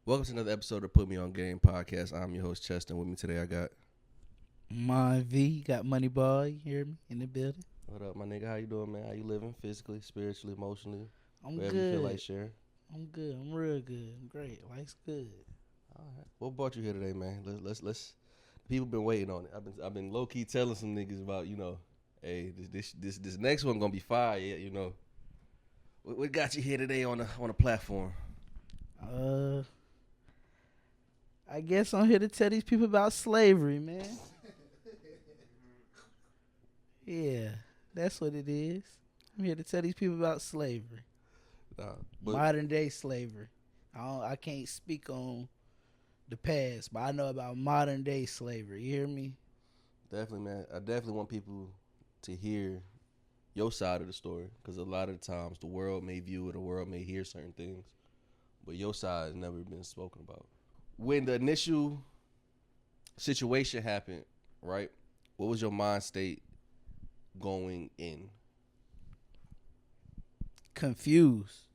Welcome to another episode of Put Me On Game podcast. I'm your host, Chesterr. With me today, I got... Mond V, got Moneyball, you hear me, in the building. What up, my nigga? How you doing, man? How you living? Physically, spiritually, emotionally? I'm Wherever good. you feel like sharing. I'm good. I'm real good. I'm great. Life's good. All right. What brought you here today, man? Let's. People been waiting on it. I've been low key telling some niggas about, hey, this next one gonna be fire. You know. What got you here today on the platform? I guess I'm here to tell these people about slavery, man. Yeah, that's what it is. I'm here to tell these people about slavery. Modern day slavery. I can't speak on the past, but I know about modern day slavery. You hear me? Definitely, man. I definitely want people to hear your side of the story, because a lot of the times the world may view it, the world may hear certain things, but your side has never been spoken about. When the initial situation happened, right, what was your mind state going in? Confused.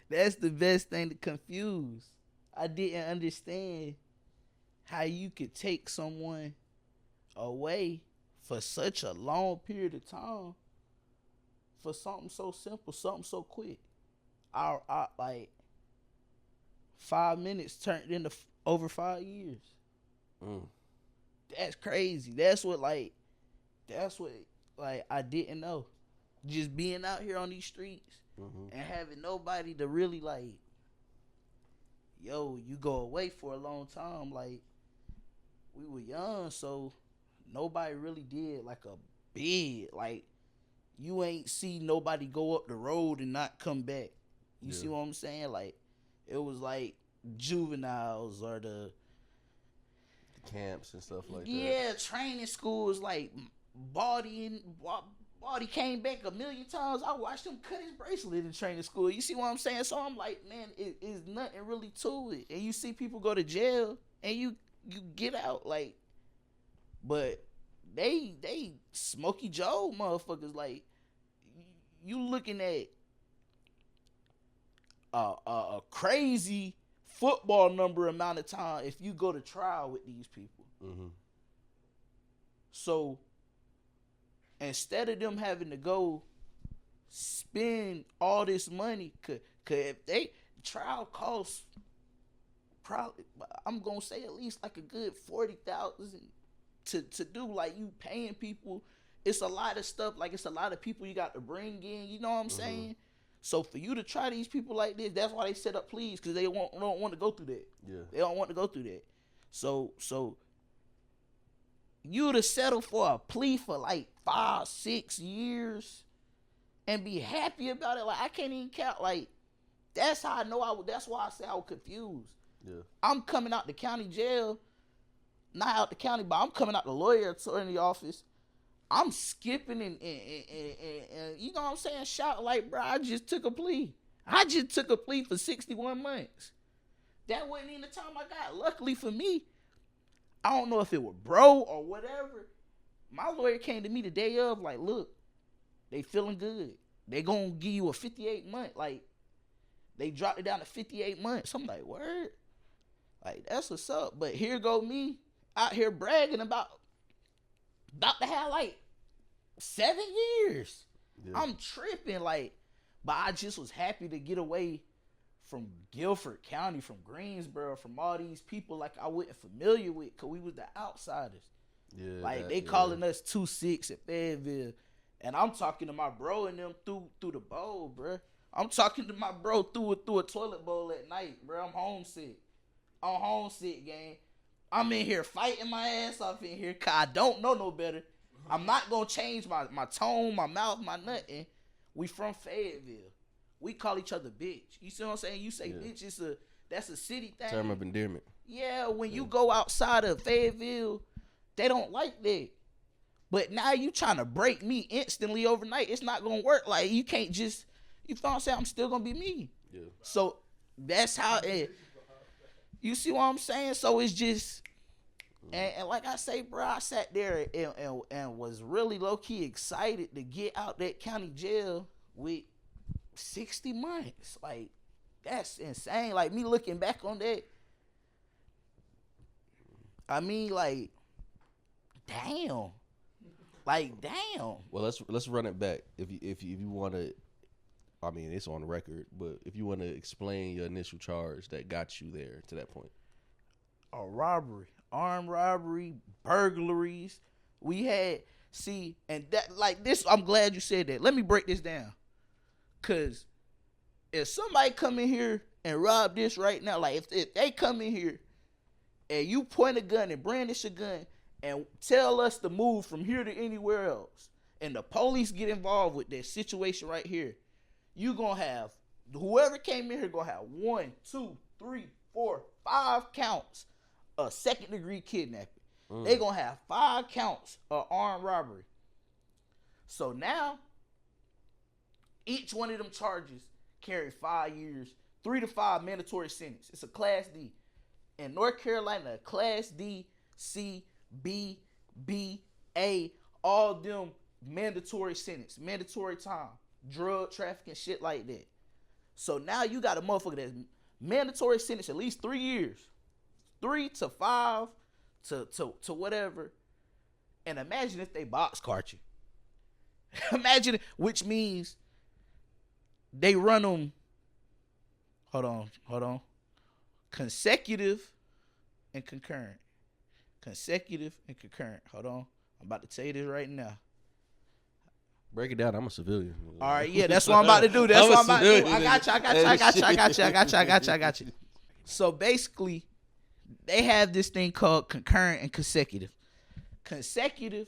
That's the best thing, to confuse. I didn't understand how you could take someone away for such a long period of time for something so simple, something so quick. I like 5 minutes turned into over 5 years. That's crazy. That's what I didn't know. Just being out here on these streets and having nobody to really like, yo, you go away for a long time. Like, we were young, so nobody really did like a bid. Like, you ain't see nobody go up the road and not come back. You see what I'm saying? Like, it was like juveniles or the camps and stuff like that. Yeah, training schools, like Baldy came back a million times. I watched him cut his bracelet in training school. You see what I'm saying? So I'm like, man, it's nothing really to it. And you see people go to jail and you get out, like, but they Smokey Joe motherfuckers, like, you looking at a crazy football number amount of time if you go to trial with these people. So instead of them having to go spend all this money, cause if they trial costs probably, I'm gonna say at least like a good 40,000 to do. Like, you paying people, it's a lot of stuff. Like, it's a lot of people you got to bring in. You know what I'm saying? So for you to try these people like this, that's why they set up pleas, because they don't want to go through that. Yeah. They don't want to go through that. So you to settle for a plea for like 5-6 years and be happy about it. Like, I can't even count. Like, that's how I know that's why I say I was confused. Yeah. I'm coming out the county jail, not out the county, but I'm coming out the lawyer attorney office. I'm skipping and you know what I'm saying? Shout like, bro, I just took a plea. I just took a plea for 61 months. That wasn't even the time I got. Luckily for me, I don't know if it was bro or whatever. My lawyer came to me the day of, like, look, they feeling good. They gonna give you a 58 month. Like, they dropped it down to 58 months. I'm like, word? Like, that's what's up. But here go me out here bragging about to have like 7 years. Yeah. I'm tripping, like, but I just was happy to get away from Guilford County, from Greensboro, from all these people like I wasn't familiar with, because we was the outsiders. Yeah, like, they calling us 2-6 at Fayetteville, and I'm talking to my bro and them through the bowl, bro. I'm talking to my bro through a toilet bowl at night, bro. I'm homesick. I'm homesick, gang. I'm in here fighting my ass off in here, because I don't know no better. I'm not going to change my tone, my mouth, my nothing. We from Fayetteville. We call each other bitch. You see what I'm saying? You say bitch, that's a city thing. Term of endearment. Yeah, when you go outside of Fayetteville, they don't like that. But now you trying to break me instantly overnight. It's not going to work. Like, you can't just, you feel what I'm saying? I'm still going to be me. Yeah. So that's how you see what I'm saying? So it's just, and like I say, bro, I sat there and was really low-key excited to get out that county jail with 60 months. Like, That's insane. Like, me looking back on that, I mean, like, damn. Like, damn. Well, let's run it back. If you want to, I mean, it's on record, but if you want to explain your initial charge that got you there to that point. A robbery, armed robbery, burglaries. We had, see, and that, like, this, I'm glad you said that. Let me break this down. Because if somebody come in here and rob this right now, like, if they come in here and you point a gun and brandish a gun and tell us to move from here to anywhere else, and the police get involved with this situation right here, you gonna have, whoever came in here gonna have 1, 2, 3, 4, 5 counts of second-degree kidnapping. They gonna have 5 counts of armed robbery. So now, each one of them charges carry 5 years, 3 to 5 mandatory sentence. It's a Class D. In North Carolina, Class D, C, B, A, all them mandatory sentence, mandatory time, drug trafficking, shit like that. So now you got a motherfucker that's mandatory sentence at least 3 years, 3 to 5 to whatever. And imagine if they box cart you. Imagine, which means they run them. Hold on. Consecutive and concurrent. Consecutive and concurrent. Hold on. I'm about to tell you this right now. Break it down. I'm a civilian. All right, yeah, that's what I'm about to do. That's what I'm about to do. I got you. So basically, they have this thing called concurrent and consecutive. Consecutive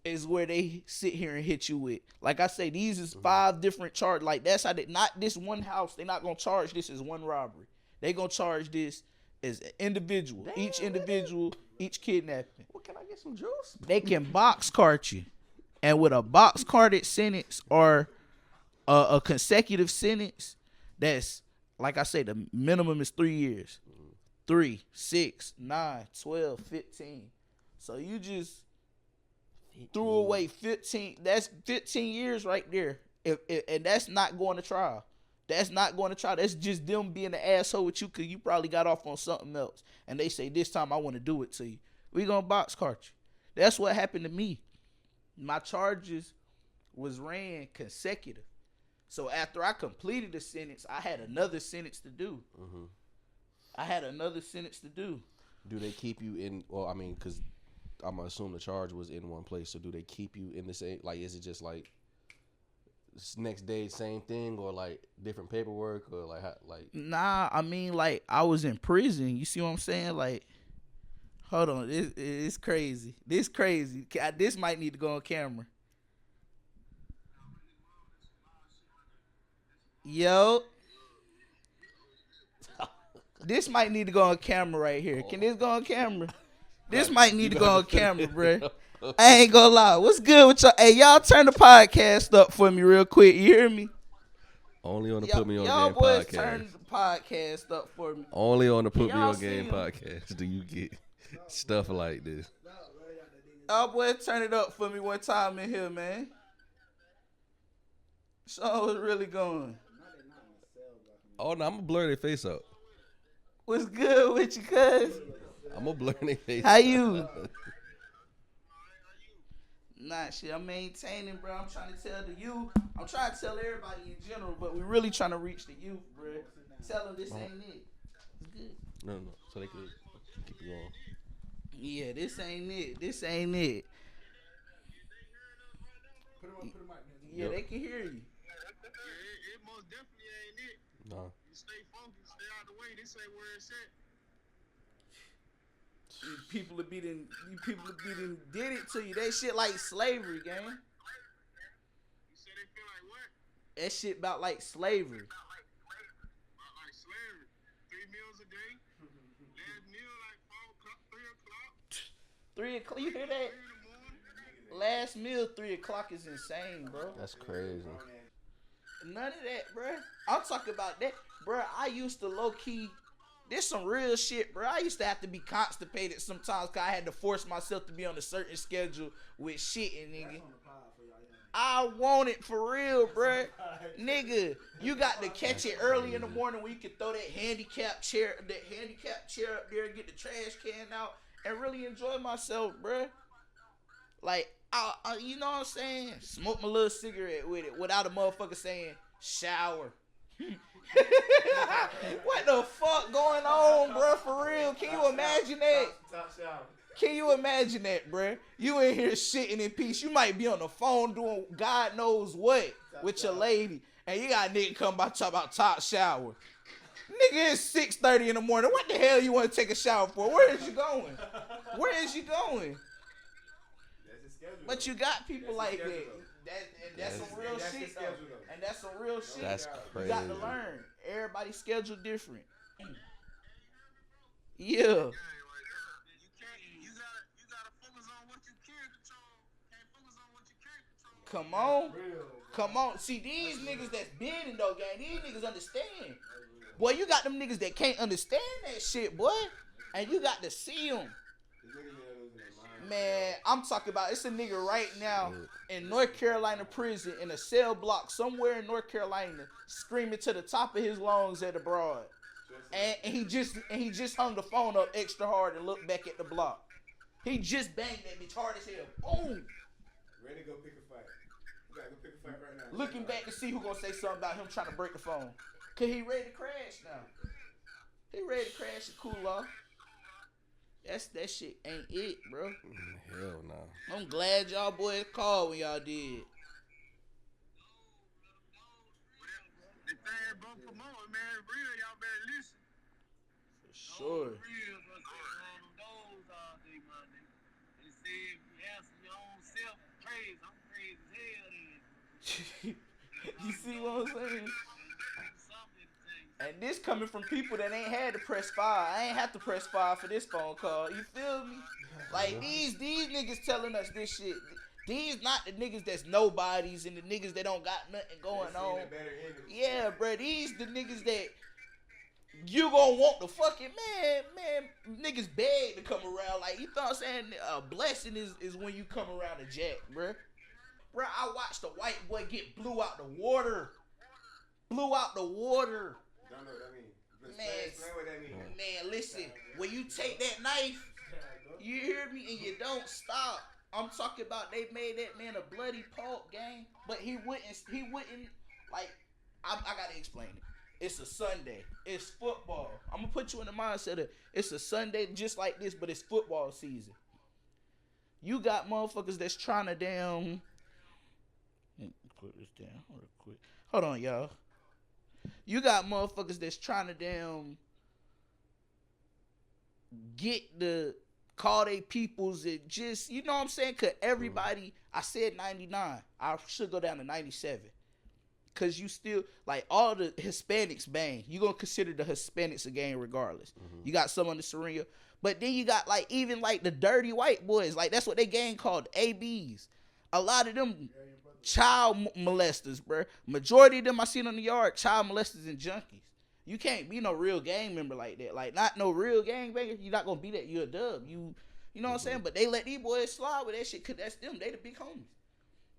is where they sit here and hit you with. Like I say, these is 5 different charges. Like, that's how they, not this one house. They're not going to charge this as one robbery. They going to charge this as an individual. Damn, each individual, really? Each kidnapping. Well, can I get some juice? They can box cart you. And with a box carted sentence or a consecutive sentence, that's, like I say, the minimum is 3 years. 3, 6, 9, 12, 15. So you just threw away 15. That's 15 years right there. And that's not going to trial. That's not going to trial. That's just them being an asshole with you because you probably got off on something else. And they say, this time I want to do it to you. We going to box cart you. That's what happened to me. My charges was ran consecutive. So after I completed the sentence, I had another sentence to do. Do they keep you in, well, I mean, because I'm going to assume the charge was in one place. So do they keep you in the same, like, is it just like next day, same thing, or like different paperwork, or like, how, like? Nah, I mean, like, I was in prison. You see what I'm saying? Like, hold on, it's crazy. This crazy. This might need to go on camera. Yo. This might need to go on camera right here. Can this go on camera? This might need to go on camera, bro. I ain't gonna lie. What's good with y'all? Hey, y'all turn the podcast up for me real quick. You hear me? Only on the Put Me On y'all Game boys podcast. Turn the podcast up for me. Only on the Put Me On see Game him? podcast do you get stuff like this. Y'all boys turn it up for me one time in here, man. So it's really going. Oh, no, I'm going to blur their face out. What's good with you, cuz? I'm going to blur their face How you? Nah, shit, I'm maintaining, bro. I'm trying to tell the youth. I'm trying to tell everybody in general, but we really trying to reach the youth, bro. Tell them this ain't it. It's good. No. So they could keep you on. Yeah, this ain't it. This ain't it. Yeah, they can hear you. It most definitely ain't it. No. You stay focused, stay out the way. This ain't where it's at. People have did it to you. That shit like slavery, gang. You said they feel like what? That shit about like slavery. Like slavery. 3 meals a day. Last meal like 4 o'clock, 3 o'clock. 3 o'clock. You hear 3 that? in the morning. Last meal 3 o'clock is insane, bro. That's crazy. None of that, bro. I'm talking about that, bro. I used to low key. This some real shit, bro. I used to have to be constipated sometimes because I had to force myself to be on a certain schedule with shit and nigga. I want it for real, bruh. Nigga, you got to catch it early in the morning when you can throw that handicap chair up there and get the trash can out and really enjoy myself, bruh. Like, you know what I'm saying? Smoke my little cigarette with it without a motherfucker saying shower. What the fuck going on, bruh? For real? Can you imagine that? Can you imagine that, bruh? You in here shitting in peace. You might be on the phone doing God knows what with your lady, and you got a nigga come by talk about top shower. Nigga, it's 6:30 in the morning. What the hell you want to take a shower for? Where is you going? Where is you going? But you got people like that. That's some real shit, though. And that's some real shit. That's crazy. You got to learn. Everybody's schedule different. Yeah. You gotta focus on what you can control. Can't focus on what you can't control. Come on. See, these niggas that's bending though, gang, these niggas understand. Boy, you got them niggas that can't understand that shit, boy. And you got to see them. Man, I'm talking about, it's a nigga right now in North Carolina prison in a cell block somewhere in North Carolina screaming to the top of his lungs at the broad. And he just hung the phone up extra hard and looked back at the block. He just banged that bitch hard as hell. Boom. Ready to go pick a fight. You gotta go pick a fight right now. Looking back to see who gonna say something about him trying to break the phone. Cause he ready to crash now. He ready to crash and cool off. That shit ain't it, bro. Hell no. I'm glad y'all boys called when y'all did. The thing about promoting, man, real, y'all better listen. For sure. Real, those all day, my nigga. They say if you answer your own self, praise. I'm crazy as hell then. You see what I'm saying? And this coming from people that ain't had to press 5. I ain't have to press 5 for this phone call. You feel me? Like these niggas telling us this shit. These not the niggas that's nobodies and the niggas that don't got nothing going on. Yeah, bro. These the niggas that you gonna want the fucking man. Niggas beg to come around. Like, you know what I'm saying? A blessing is when you come around a jack, bro. Bro, I watched a white boy get blew out the water. Blew out the water. Don't know what that means. Man, What that means. Man, listen. When you take that knife, you hear me, and you don't stop. I'm talking about they made that man a bloody pulp, gang. But he wouldn't. Like, I gotta explain it. It's a Sunday. It's football. I'm gonna put you in the mindset of it's a Sunday just like this, but it's football season. You got motherfuckers that's trying to damn. Put this down real quick. Hold on, y'all. You got motherfuckers that's trying to damn get the call they peoples and just, you know what I'm saying? Cause everybody, I said 99. I should go down to 97. Cause you still, like, all the Hispanics bang. You gonna consider the Hispanics a gang regardless. You got some on the Serena. But then you got, like, even like the dirty white boys. Like, that's what they gang called, ABs. A lot of them child molesters, bro. Majority of them I seen on the yard, child molesters and junkies. You can't be no real gang member like that. Like, not no real gang banger. You're not gonna be that. You're a dub. You know what I'm saying? But they let these boys slide with that shit because that's them. They the big homies.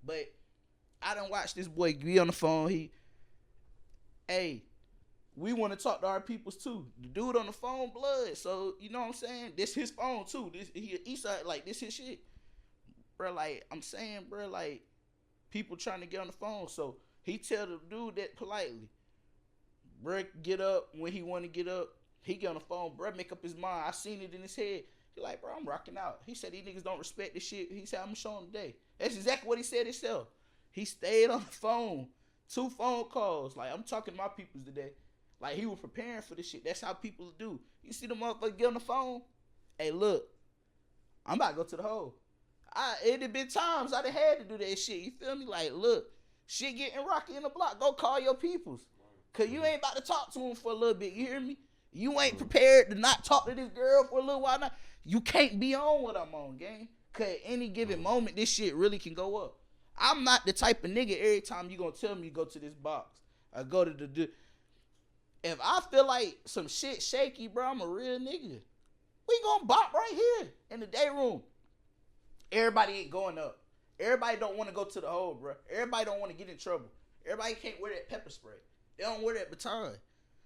But I done watched this boy be on the phone. Hey, we want to talk to our peoples too. The dude on the phone, blood. So, you know what I'm saying? This his phone too. This Eastside, like, this his shit. Bro, like, I'm saying, bro, like, people trying to get on the phone. So he tell the dude that politely. Bro, get up when he want to get up. He get on the phone. Bro, make up his mind. I seen it in his head. He like, bro, I'm rocking out. He said these niggas don't respect this shit. He said, I'm going to show him today. That's exactly what he said himself. He stayed on the phone. 2 phone calls. Like, I'm talking to my peoples today. Like, he was preparing for this shit. That's how people do. You see the motherfucker get on the phone? Hey, look. I'm about to go to the hole. It had been times I done had to do that shit. You feel me? Like, look, shit getting rocky in the block. Go call your peoples. Because you ain't about to talk to him for a little bit. You hear me? You ain't prepared to not talk to this girl for a little while now. You can't be on what I'm on, gang. Because at any given moment, this shit really can go up. I'm not the type of nigga every time you going to tell me you go to this box. I go to the... If I feel like some shit shaky, bro, I'm a real nigga. We going to bop right here in the day room. Everybody ain't going up. Everybody don't want to go to the hole, bro. Everybody don't want to get in trouble. Everybody can't wear that pepper spray. They don't wear that baton.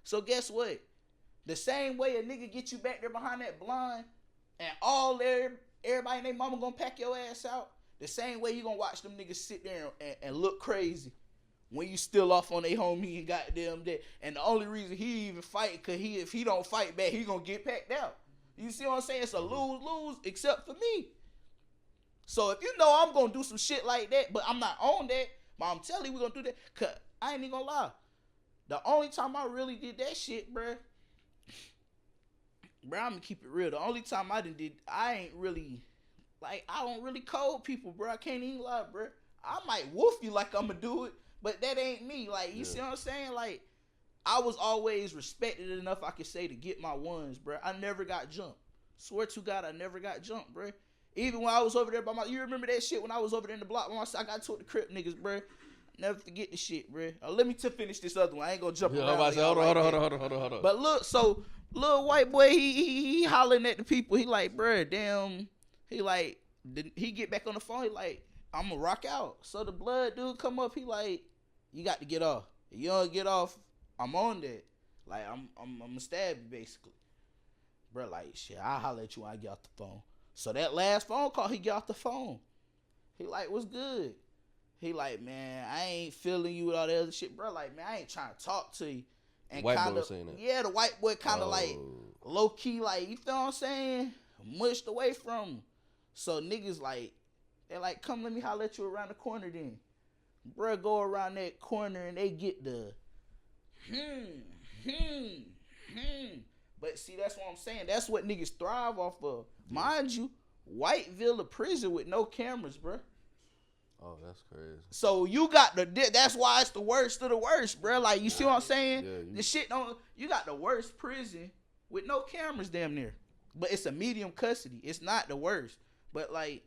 So guess what? The same way a nigga get you back there behind that blind and everybody and their mama gonna pack your ass out, the same way you gonna watch them niggas sit there and look crazy when you still off on their homie and goddamn that. And the only reason he even fight, cause if he don't fight back, he gonna get packed out. You see what I'm saying? It's a lose-lose except for me. So if you know I'm gonna do some shit like that, but I'm not on that, but I'm telling you we gonna do that, cause I ain't even gonna lie. The only time I really did that shit, bruh, I'm gonna keep it real. The only time I ain't really, like, I don't really code people, bro. I can't even lie, bro. I might woof you like I'm gonna do it, but that ain't me. Like, you see what I'm saying? Like, I was always respected enough, I could say, to get my ones, bro. I never got jumped. Swear to God, I never got jumped, bro. Even when I was over there by you remember that shit when I was over there in the block when I got to the Crip niggas, bro. Never forget the shit, bro. Let me finish this other one. I ain't gonna jump around. Hold on. But look, so little white boy, he hollering at the people. He like, bro, damn. He like, he get back on the phone. He like, I'm gonna rock out. So the blood dude come up. He like, you got to get off. If you don't get off, I'm on that. Like, I'm gonna stab you basically, bro. Like, shit, I'll holler at you when I get off the phone. So that last phone call, he get off the phone. He like, what's good? He like, man, I ain't feeling you with all that other shit, bro. Like, man, I ain't trying to talk to you. And white kinda, boy saying that. Yeah, the white boy kind of like low key, like, you feel what I'm saying? Mushed away from him. So niggas like, they like, come let me holler at you around the corner then. Bro, go around that corner and they get the But see, that's what I'm saying. That's what niggas thrive off of. Mind you, Whiteville a prison with no cameras, bro. Oh, that's crazy. So you got that's why it's the worst of the worst, bro. Like, you see what I'm saying? Yeah, The shit you got the worst prison with no cameras damn near. But it's a medium custody. It's not the worst. But like,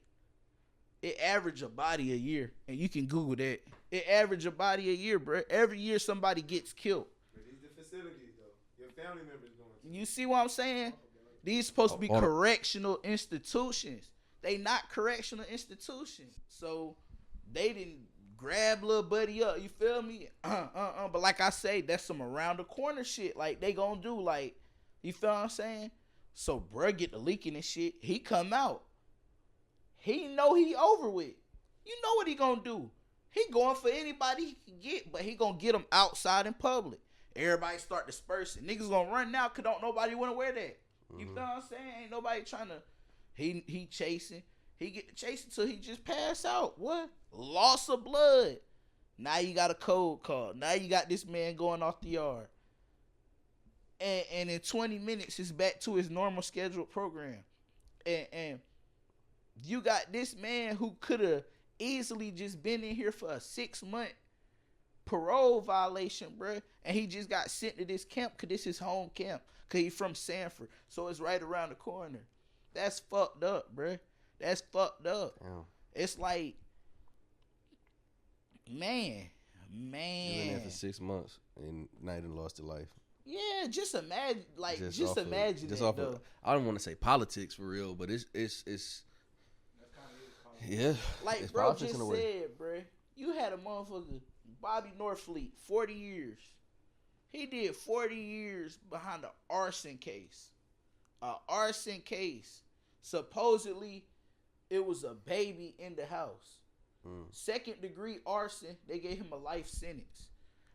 it average a body a year. And you can Google that. It average a body a year, bro. Every year somebody gets killed. But these the facilities though. Your family members going to. You see what I'm saying? These supposed to be correctional institutions. They not correctional institutions. So they didn't grab little buddy up. You feel me? But like I say, that's some around the corner shit. Like, they gonna do, like, you feel what I'm saying? So bruh get the leaking and shit. He come out. He know he over with. You know what he gonna do? He going for anybody he can get, but he gonna get them outside in public. Everybody start dispersing. Niggas gonna run now cause don't nobody wanna wear that. You feel what I'm saying? Ain't nobody trying to. He chasing. He get to chasing till he just pass out. What? Loss of blood. Now you got a code call. Now you got this man going off the yard. And in 20 minutes, it's back to his normal scheduled program. And you got this man who could have easily just been in here for a 6-month parole violation, bruh. And he just got sent to this camp because this is his home camp. Because he's from Sanford. So it's right around the corner. That's fucked up, bruh. That's fucked up. Damn. It's like, man. You been there for 6 months and now you done lost your life. Yeah, just imagine, like, just imagine it, though. I don't want to say politics for real, but it's yeah. Like, it's bro just said, bro, you had a motherfucker, Bobby Northfleet, 40 years. He did 40 years behind an arson case. An arson case. Supposedly, it was a baby in the house. 2nd degree arson, they gave him a life sentence.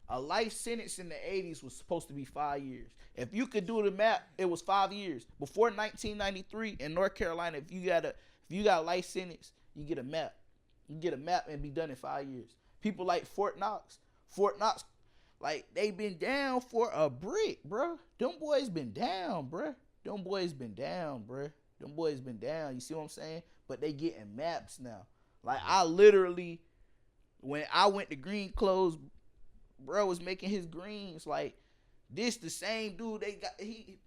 A life sentence in the 80s was supposed to be 5 years. If you could do the math, it was 5 years. Before 1993 in North Carolina, if you got a life sentence, you get a map. You get a map and be done in 5 years. People like Fort Knox, like, they been down for a brick, bro. Them boys been down, bro. Them boys been down. You see what I'm saying? But they getting maps now. Like, I literally, when I went to Green Clothes, bro was making his greens. Like, this the same dude they got. You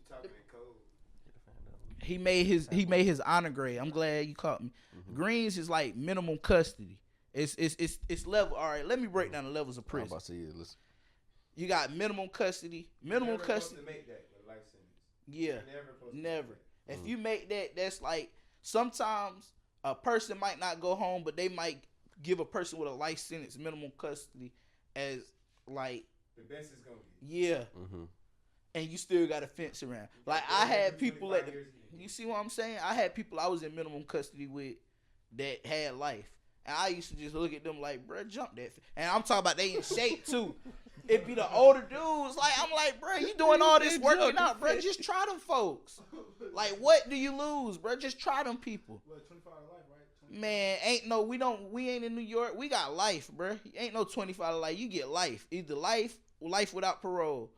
talking in code. He made his honor grade. I'm glad you caught me. Greens is like minimum custody. It's level. All right, let me break down the levels of prison. I'm about to see it. Listen. You got minimum custody. Minimum custody. To make that with life sentence. Yeah, never. If you make that, that's like, sometimes a person might not go home, but they might give a person with a life sentence minimum custody as like The best is gonna be. yeah, and you still got a fence around. Like I had people at the, you see what I'm saying? I had people I was in minimum custody with that had life, and I used to just look at them like, bro, jump that. And I'm talking about they in shape too. It'd be the older dudes. Like I'm like, bro, you doing all this working out, bro? Just try them folks. Like, what do you lose, bro? Just try them people. What, 25 to life, right? 25. Man, we ain't in New York. We got life, bro. Ain't no 25 to life. You get life. Either life without parole.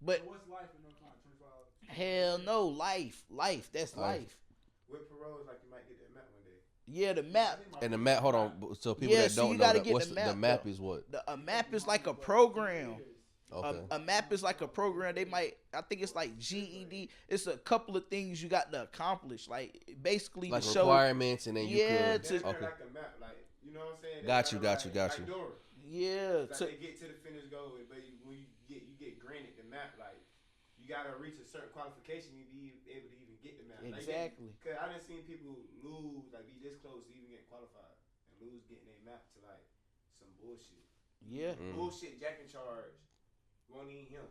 But So what's life in North Carolina? 25? hell no, life. That's life. With parole, it's like you might get that map one day. Yeah, the map. And the map, hold on. So people that so don't you know gotta that, get what's the map, the map though. is what? A map is like a program. Okay. A map is like a program. I think it's like GED. It's a couple of things you got to accomplish. Like basically Like to show. requirements, and then you Yeah, could. to- That's Okay. like the map, like, you know what I'm saying? Got you. Like Dora. Yeah. It's like they get to the finish goal, but when you get granted the map, like you gotta reach a certain qualification to be able to even get the map. Exactly. Like, cause I done seen people lose, like be this close to even getting qualified, and lose getting a map to like some bullshit. Yeah. Bullshit jacking charge. Won't even him.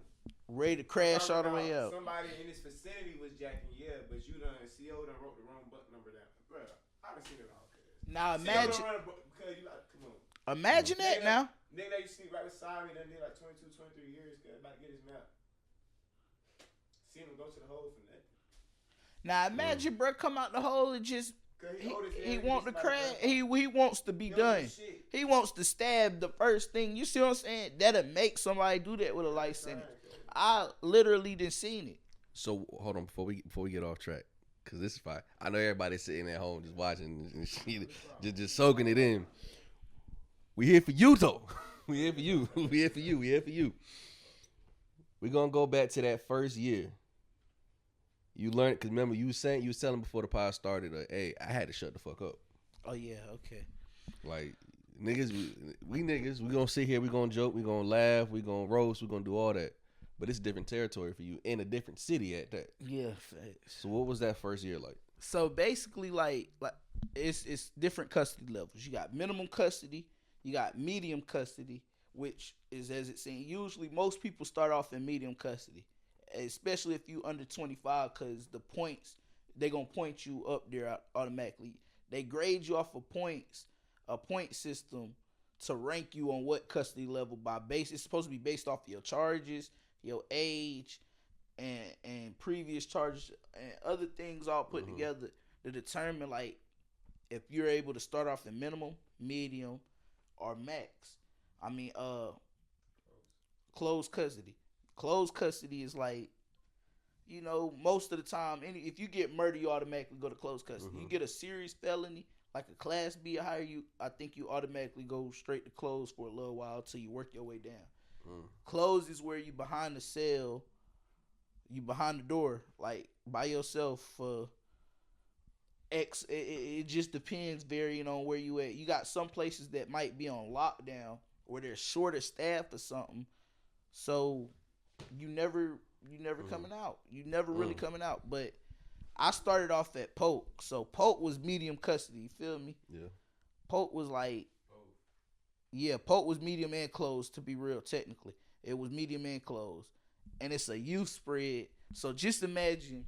Ready to crash all the way up. Somebody in this vicinity was jacking, yeah, but you done CO done wrote the wrong button number down. Bro, I done seen it all. Now CO imagine. done run because you like, come on. Imagine that now. Nigga that you see right beside me, done did like 22, 23 years, cause about to get his map. Seen him go to the hole for nothing. Now imagine, bro, come out the hole and just he want to crash. He wants to be done. He wants to stab the first thing. You see what I'm saying? That'll make somebody do that with a life sentence. I literally done seen it. So hold on before we get off track, cause this is fine. I know everybody's sitting at home just watching and shit, just soaking it in. We here for you though. We here for you. We here for you. We here for you. We gonna go back to that first year. You learned, cause remember you was telling before the pod started, hey, I had to shut the fuck up. Oh yeah, okay. Like niggas, we niggas, we gonna sit here, we gonna joke, we gonna laugh, we gonna roast, we gonna do all that. But it's different territory for you in a different city at that. Yeah, facts. So what was that first year like? So basically, like it's different custody levels. You got minimum custody, you got medium custody, which is as it seems. Usually, most people start off in medium custody, especially if you under 25, because the points they gonna point you up there automatically. They grade you off of points, a point system to rank you on what custody level by base. It's supposed to be based off of your charges, your age, and previous charges and other things all put together to determine like if you're able to start off in minimum, medium, or max. I mean, closed custody. Closed custody is like, you know, most of the time, if you get murder, you automatically go to closed custody. You get a serious felony, like a class B or higher, I think you automatically go straight to closed for a little while till you work your way down. Closed is where you behind the cell, you behind the door, like by yourself for X. It just depends, varying on where you at. You got some places that might be on lockdown where there's shorter staff or something, so you never coming out. You never really coming out. But I started off at Polk, so Polk was medium custody. You feel me? Yeah. Polk was like. Yeah, Polk was medium and closed, to be real, technically. It was medium and closed. And it's a youth spread. So just imagine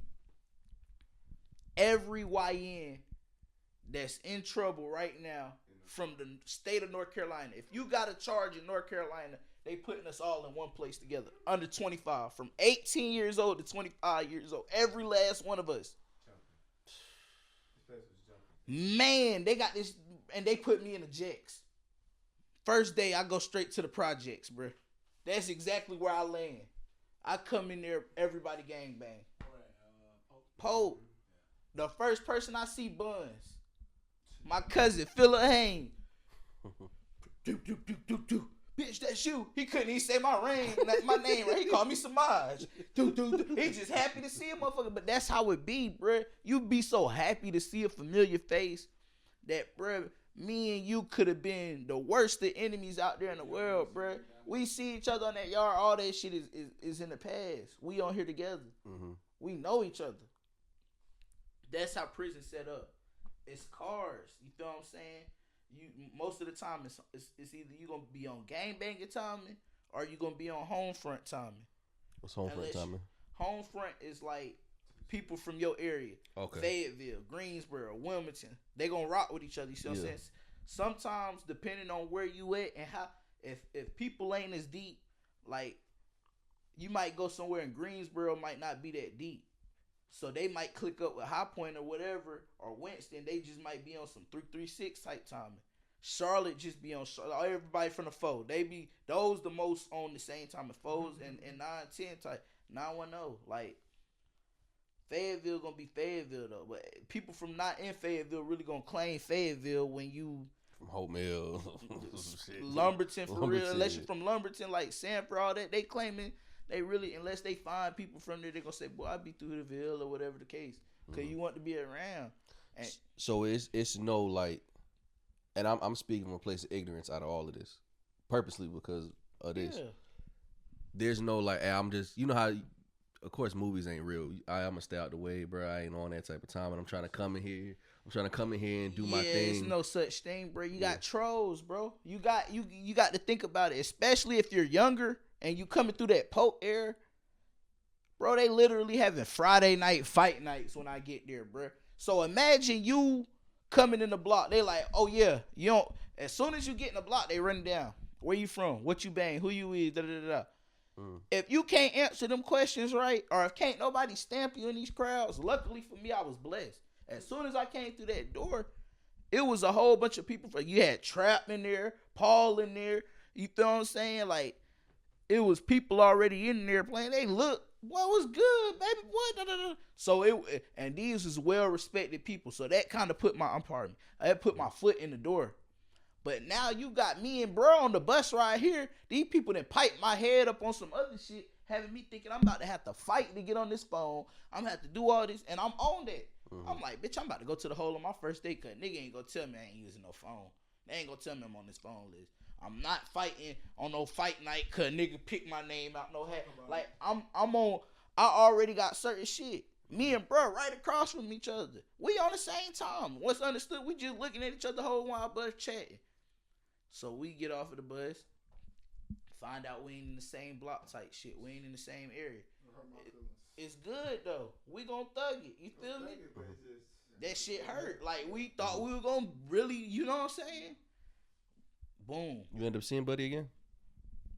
every YN that's in trouble right now from the state of North Carolina. If you got a charge in North Carolina, they putting us all in one place together. Under 25. From 18 years old to 25 years old. Every last one of us. Man, they got this, and they put me in the jacks. First day, I go straight to the projects, bro. That's exactly where I land. I come in there, everybody gangbang. Pope. The first person I see, Buns. My cousin, Phillip Hain. Bitch, that's you. He couldn't even say my name, right? He called me Samaj. He just happy to see a motherfucker. But that's how it be, bro. You be so happy to see a familiar face that, bro, me and you could have been the worst of enemies out there in the world, bro. We see each other on that yard. All that shit is in the past. We on here together. We know each other. That's how prison set up. it's cars. You feel what I'm saying? You most of the time it's either you gonna be on gangbanging timing or you gonna be on home front timing. What's home front timing? Home front is like people from your area. Okay. Fayetteville, Greensboro, Wilmington. They gonna rock with each other. You see what I'm saying? Sometimes depending on where you at and how if people ain't as deep, like you might go somewhere in Greensboro might not be that deep. So they might click up with High Point or whatever, or Winston. They just might be on some 336 type timing. Charlotte just be on everybody from the 4. They be those the most on the same time as 4s and 9-10 type 910. Like Fayetteville gonna be Fayetteville though, but people from not in Fayetteville really gonna claim Fayetteville when you from Hope Mill, Lumberton for real. Unless you from Lumberton like Sanford, all that they claiming. They really, unless they find people from there, they're going to say, boy, I be through the Ville or whatever the case. Because you want to be around. And so it's no, like, and I'm speaking from a place of ignorance out of all of this. Purposely because of this. Yeah. There's no, like, hey, I'm just, you know how, of course, movies ain't real. I'm going to stay out the way, bro. I ain't on that type of time. And I'm trying to come in here. And do my thing. There's no such thing, bro. You got trolls, bro. You got to think about it, especially if you're younger. And you coming through that Pope era, bro, they literally having Friday night fight nights when I get there, bro. So imagine you coming in the block. They like, oh, yeah, you don't. As soon as you get in the block, they run down. Where you from? What you bang? Who you is? Da-da-da-da. If you can't answer them questions right, or if can't nobody stamp you in these crowds, luckily for me, I was blessed. As soon as I came through that door, it was a whole bunch of people. You had Trap in there, Paul in there. You feel what I'm saying? Like, it was people already in there playing. They look, what was good, baby? What? Da, da, da. So and these is well respected people. So that kind of put my foot in the door. But now you got me and bro on the bus right here. These people that pipe my head up on some other shit, having me thinking I'm about to have to fight to get on this phone. I'm gonna have to do all this, and I'm on that. I'm like, bitch, I'm about to go to the hole on my first date, cause nigga ain't gonna tell me I ain't using no phone. They ain't gonna tell me I'm on this phone list. I'm not fighting on no fight night cause nigga pick my name out no hat. Like I'm on. I already got certain shit. Me and bro right across from each other. We on the same time. What's understood? We just looking at each other the whole while bus chatting. So we get off of the bus, find out we ain't in the same block type shit. We ain't in the same area. It's good though. We gonna thug it. You feel me? That shit hurt. Like we thought we were gonna really. You know what I'm saying? Boom. You end up seeing Buddy again?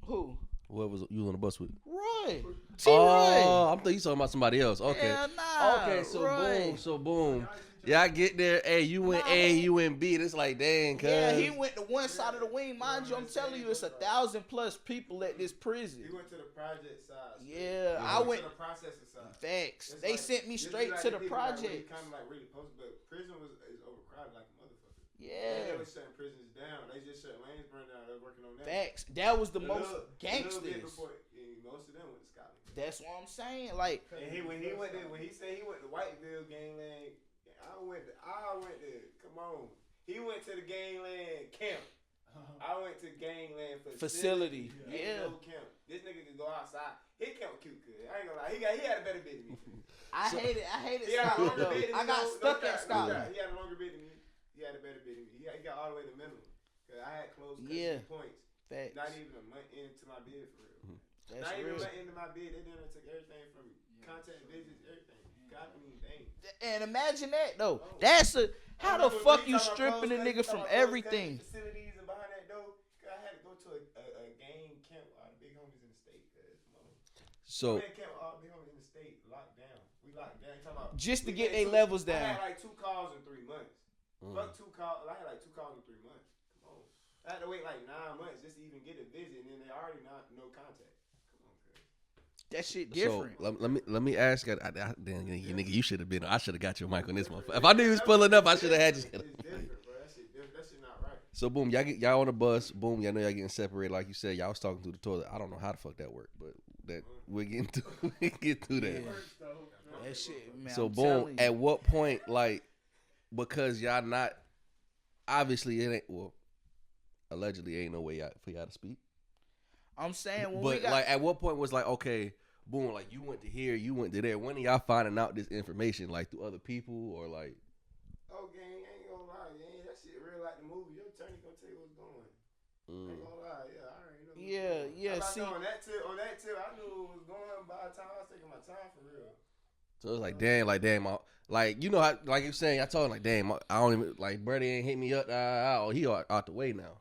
Who? Whoever was you was on the bus with? Roy. T. Roy. Oh, I thought you talking about somebody else. Okay. Hell nah. Okay, so Roy. boom. Yeah, I get there. Hey, you went A, you went B. It's like, dang, cuz. Yeah, he went to one side of the wing. Mind you, I'm telling you, it's 1,000+ people at this prison. He went to the project side. Yeah, I went to the processing side. Facts. It's they like, sent me straight to the project. Kind of like really posted, but prison is overcrowded like a motherfucker. Yeah. They was shutting prisons down. They just shut Lanesburg down. They're working on that. Facts. That was the most gangsters. Most of them went to Scotland. That's what I'm saying. Like, and when he said he went to Whiteville Gangland, I went to come on. He went to the Gangland camp. I went to Gangland facility. Yeah. No camp. This nigga could go outside. His camp cute, cuz. I ain't gonna lie. He had a better bid than me. I hated Scotland though. I got stuck at Scotland. He had a longer bid than me. He had a better bid than me. He got all the way to minimum. Cause I had close points. Facts. Not even a month into my bid for real. That's not real. Even a month into my bid. They done took everything from me. Contact visits, everything. God, I mean, dang. And imagine that though. That's how the fuck you stripping a nigga from everything? Facilities and behind that door. I had to go to a gang camp with all the big homies in the state. So camp with all the big homies in the state locked down. We locked down. About, just to get their levels down. I had like 2 calls in 3 months. Fuck 2 calls. I had like 2 calls in 3 months. Come on. I had to wait like 9 months just to even get a visit, and then they already no contact. That shit different. So let me ask you. Nigga, you should have been. I should have got your mic on this motherfucker. If I knew he was pulling up, I should have had you. It's different, bro. That shit not right. So boom, y'all on the bus. Boom, y'all know y'all getting separated. Like you said, y'all was talking through the toilet. I don't know how the fuck that worked, but that we get through that. Yeah. That shit, man. So boom, at what point, like, because y'all not obviously it ain't allegedly ain't no way for y'all to speak. I'm saying like at what point was like, okay, boom, like you went to here, you went to there. When are y'all finding out this information? Like through other people or like? Oh, gang, I ain't like the movie, your attorney gonna tell you what's going. I ain't gonna lie, yeah, I already know. Yeah. See, on that tip, I knew what was going by the time I was taking my time for real. So it's like damn, like you know, how, like you're saying, I told him like damn, I don't even like Brady ain't hit me up, or he out the way now,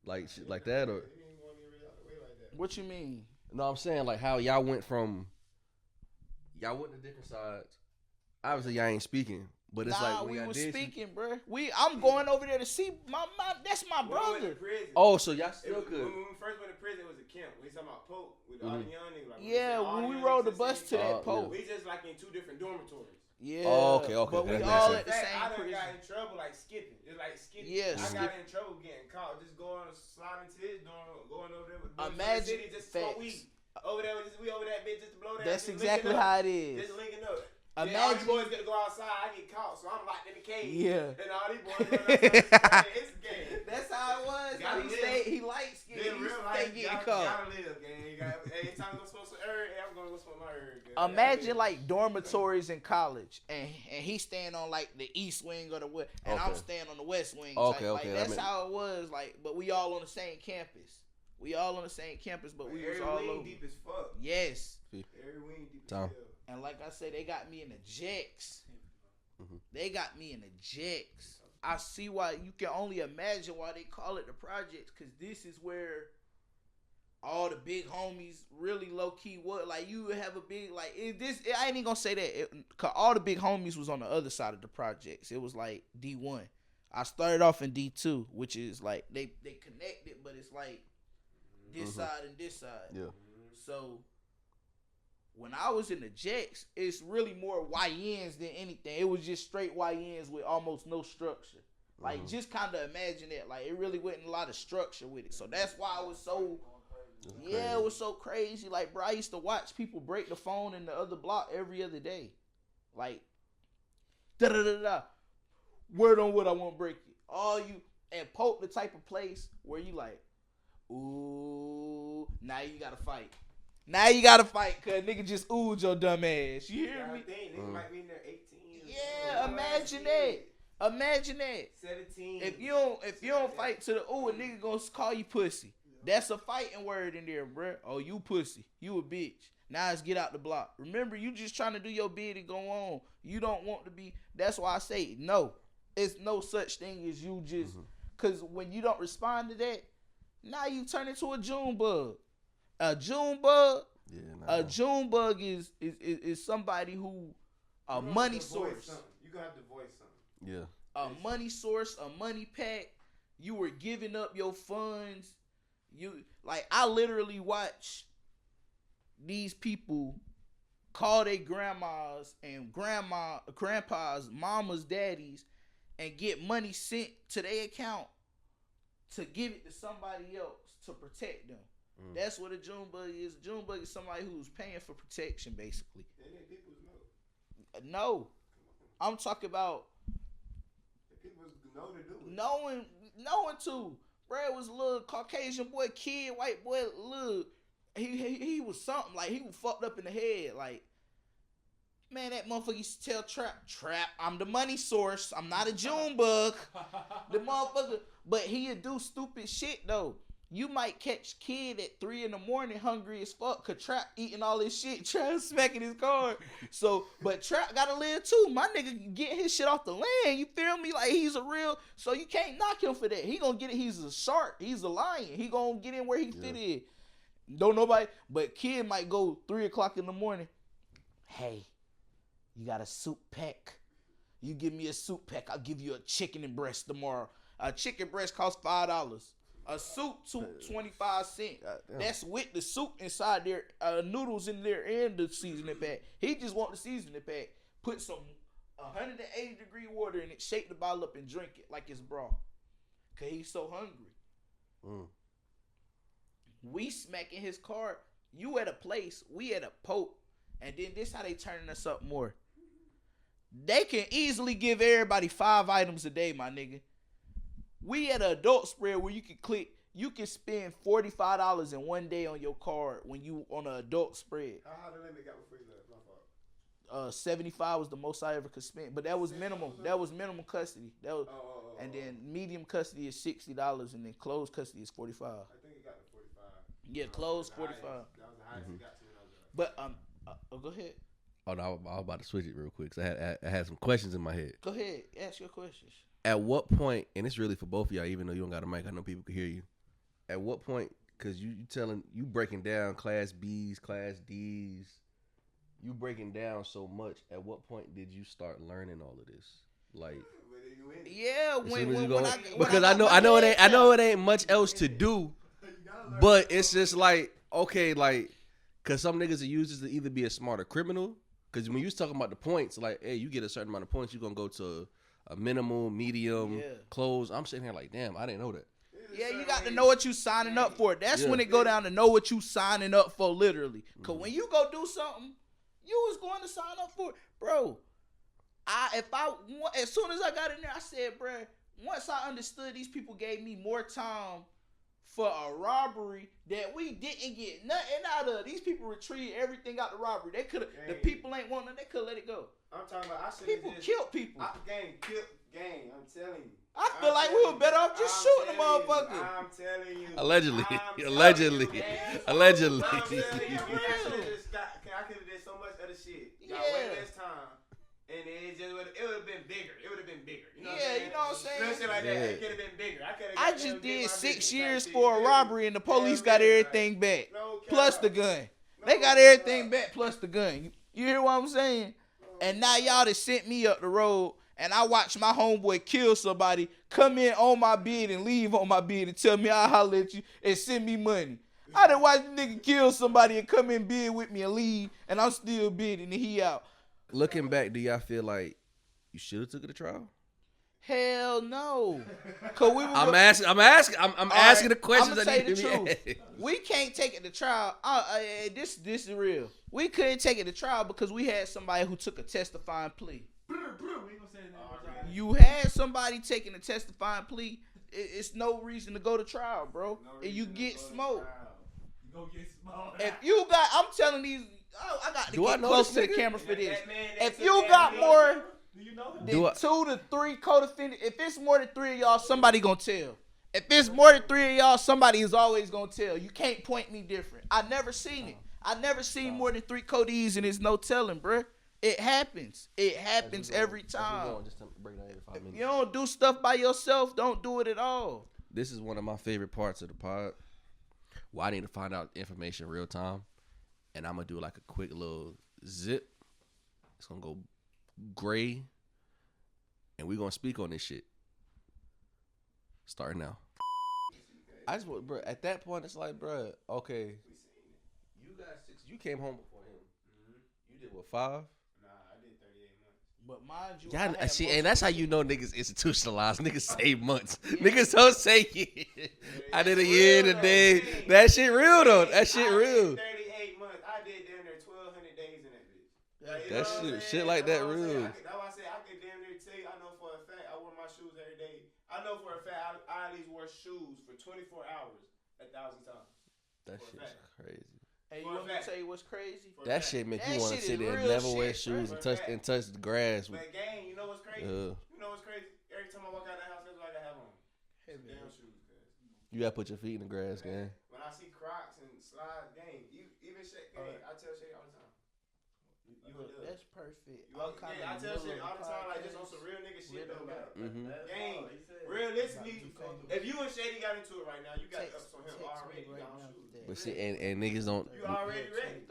like shit like that, or He ain't want me really out the way like that. what you mean? no, I'm saying like how y'all went to different sides. Obviously, y'all ain't speaking, but it's like when we y'all was did speaking, bro. I'm going over there to see my that's my When we went to brother. prison, Oh, so y'all still when could. we first went to prison, it was a camp. We talking about Pope with all the young niggas. Like, Yeah, all when the we young rode the niggas bus in to that yeah. post. We just like in 2 different dormitories. Yeah. Oh, okay, But we that makes all sense. at the In fact, same I done prison. got in trouble like skipping. It's like skipping. Yeah, I skip. got in trouble getting caught. Just sliding to his dorm, going over there with Imagine the city, just smoke facts. weed. Over there, we over that bitch just to blow that. That's just exactly linking up. how it is. Just linking up. Imagine- Then all these boys get to go outside. I get caught, so I'm locked in the cage. Yeah. And all these boys run outside. It's a game. That's how it was. Gotta live. He light skinned. Then He real stay life, getting caught. gotta live, gang. Every time I go smoke some herb, I'm gonna go smoke my herb. Gang. Imagine like dormitories in college, and he's staying on like the east wing or the west, and I'm Okay. staying on the west wing. Okay, Like, that that's makes- how it was. Like, but we all on the same campus. But we was all wing over. deep as fuck. Yes. Every wing deep Tom. as hell. And like I said, they got me in the jacks. Mhm. They got me in the jacks. I see why you can only imagine why they call it the projects, because this is where all the big homies really low key what like you would have a big like I ain't even gonna say that cause all the big homies was on the other side of the projects. It was like D1. I started off in D2, which is like they connected, but it's like this side and this side. Yeah. So when I was in the Jacks, it's really more YNs than anything. It was just straight YNs with almost no structure. Like, just kind of imagine that. Like, it really wasn't a lot of structure with it. So that's why I was so, it was so crazy. Like, bro, I used to watch people break the phone in the other block every other day. Like, da-da-da-da. Word on what I want to break it. All you, and Pope the type of place where you like, ooh, now you got to fight. Now you gotta fight, cause nigga just oohed your dumb ass. You hear me? Nigga might be in there 18. Yeah, imagine that. Imagine that. 17. If you don't fight to the ooh, a nigga gonna call you pussy. That's a fighting word in there, bruh. Oh, you pussy. You a bitch. Now it's get out the block. Remember, you just trying to do your bid and go on. You don't want to be. That's why I say no. It's no such thing as you just. Cause when you don't respond to that, now you turn into a June bug. A June bug, a June bug is somebody who a money source. You gonna have to voice something. Yeah. A money source, a money pack. You were giving up your funds. I literally watch these people call their grandmas and grandpas, mamas, daddies, and get money sent to their account to give it to somebody else to protect them. That's what a June bug is. A June bug is somebody who's paying for protection, basically. And then people know. No. I'm talking about people know to do it. Knowing to. Brad was a little Caucasian boy, kid, white boy, little. He was something. Like, he was fucked up in the head. Like, man, that motherfucker used to tell Trap, I'm the money source. I'm not a June bug. The motherfucker. But he'd do stupid shit, though. You might catch kid at 3 a.m, hungry as fuck, cause Trap eating all this shit, Trap smacking his card. So, but Trap gotta live too. My nigga get his shit off the land. You feel me? Like, he's a real. So you can't knock him for that. He gonna get it. He's a shark. He's a lion. He gonna get in where he fit in. Don't nobody. But kid might go 3 o'clock in the morning. Hey, you got a soup pack? You give me a soup pack, I'll give you a chicken and breast tomorrow. A chicken breast costs $5. A soup, 25 cents. That's with the soup inside there, noodles in there, and the seasoning pack. He just want the seasoning pack. Put some 180-degree water in it, shake the bottle up, and drink it like it's broth. Cause he's so hungry. We smacking his card. You at a place, we at a Pope, and then this how they turning us up more. They can easily give everybody 5 items a day, my nigga. We at an adult spread where you can click, you can spend $45 in one day on your card when you on an adult spread. How high the limit got before you left? My fault. 75 was the most I ever could spend, but that was minimum. That was minimum custody. That was, And then medium custody is $60, and then closed custody is $45. I think it got to 45. Yeah, closed That was the 45. highest- That was the highest it got to when I was But go ahead. Oh no, I was about to switch it real quick. 'Cause I had some questions in my head. Go ahead. Ask your questions. At what point, and it's really for both of y'all, even though you don't got a mic, I know people can hear you. At what point, because you breaking down class B's, class D's, you breaking down so much. At what point did you start learning all of this? Like, Yeah, as soon as when you I go in- got because my I know head it ain't much else to do, but it's just like, okay, like, cause some niggas are used to either be a smarter criminal. Cause when you was talking about the points, like, hey, you get a certain amount of points, you're gonna go to a minimal, medium, close. I'm sitting here like, damn, I didn't know that. Yeah, you got to know what you signing up for. That's Yeah. when it go down to know what you signing up for, literally. Cause when you go do something, you was going to sign up for it, bro. As soon as I got in there, I said, bro, once I understood these people gave me more time for a robbery that we didn't get nothing out of. These people retrieved everything out the robbery. They could have. The people ain't wanting. They could let it go. I'm talking about. I should People killed people. Gang killed gang. I'm telling you. I feel like we were better off just shooting the motherfucker. I'm telling you. Allegedly. I'm Allegedly. telling you, Allegedly. I'm telling you, I could have did so much other shit. Got way less time. And it would have been bigger. It would have been bigger. You know You know what I'm saying? Little shit like that. It could have been bigger. I just did 6 years for a robbery, and the police got everything back, plus the gun. They got everything back plus the gun. You hear what I'm saying? And now y'all just sent me up the road, and I watched my homeboy kill somebody, come in on my bid and leave on my bid and tell me I'll holler at you and send me money. I done watched the nigga kill somebody and come in bid with me and leave, and I'm still bidding and he out. Looking back, do y'all feel like you should have took it to trial? Hell no. Cause I'm asking the questions. I'm that gonna need say to the be truth. asked. We can't take it to trial. This is real. We couldn't take it to trial because we had somebody who took a testifying plea. You had somebody taking a testifying plea. It's no reason to go to trial, bro. And you get smoked. If you got, I'm telling these, I got to get close to the camera for this. If you got more than 2 to 3 co-defendants, if it's more than 3 of y'all, somebody gonna tell. If it's more than 3 of y'all, somebody is always gonna tell. You can't point me different. I never seen it. I never seen more than 3 Codees and it's no telling, bruh. It happens. It happens every time. If you don't do stuff by yourself, don't do it at all. This is one of my favorite parts of the pod. Well, I need to find out information real time, and I'm gonna do like a quick little zip. It's gonna go gray, and we're gonna speak on this shit. Starting now. I just want, bro. At that point, it's like, bro, okay, you got 6. You came home before him. You did what, 5? Nah, I did 38 months. But mind you, Yeah, see, and that's how you know niggas institutionalized. Niggas say months. Niggas don't say years. I did a year today. That shit real though. That shit real. 38 months. I did damn near 1,200 days in that bitch. Like, That shit like that real. That's why I say I could damn near tell you. I know for a fact I wore my shoes every day. I know for a fact I at least wore shoes for 24 hours 1,000 times. That shit's crazy. Hey, you want me to tell you what's crazy? That shit make you That want to shit sit is there and real never wear shit, shoes bro. and touch the grass. But gang, you know what's crazy? You know what's crazy? Every time I walk out the house, that's what I gotta have on. Damn shoes, cuz. You gotta put your feet in the grass, gang. When I see Crocs and slides, gang, even Shaq, gang, I tell Shaq all the time. That's perfect. I tell Shaq all the time, like just on some real nigga shit though, like, Mm-hmm. gang, realistically, if you and Shady got into it right now, you got ups on him already. You got on shoes. But see, and niggas don't. You already ready.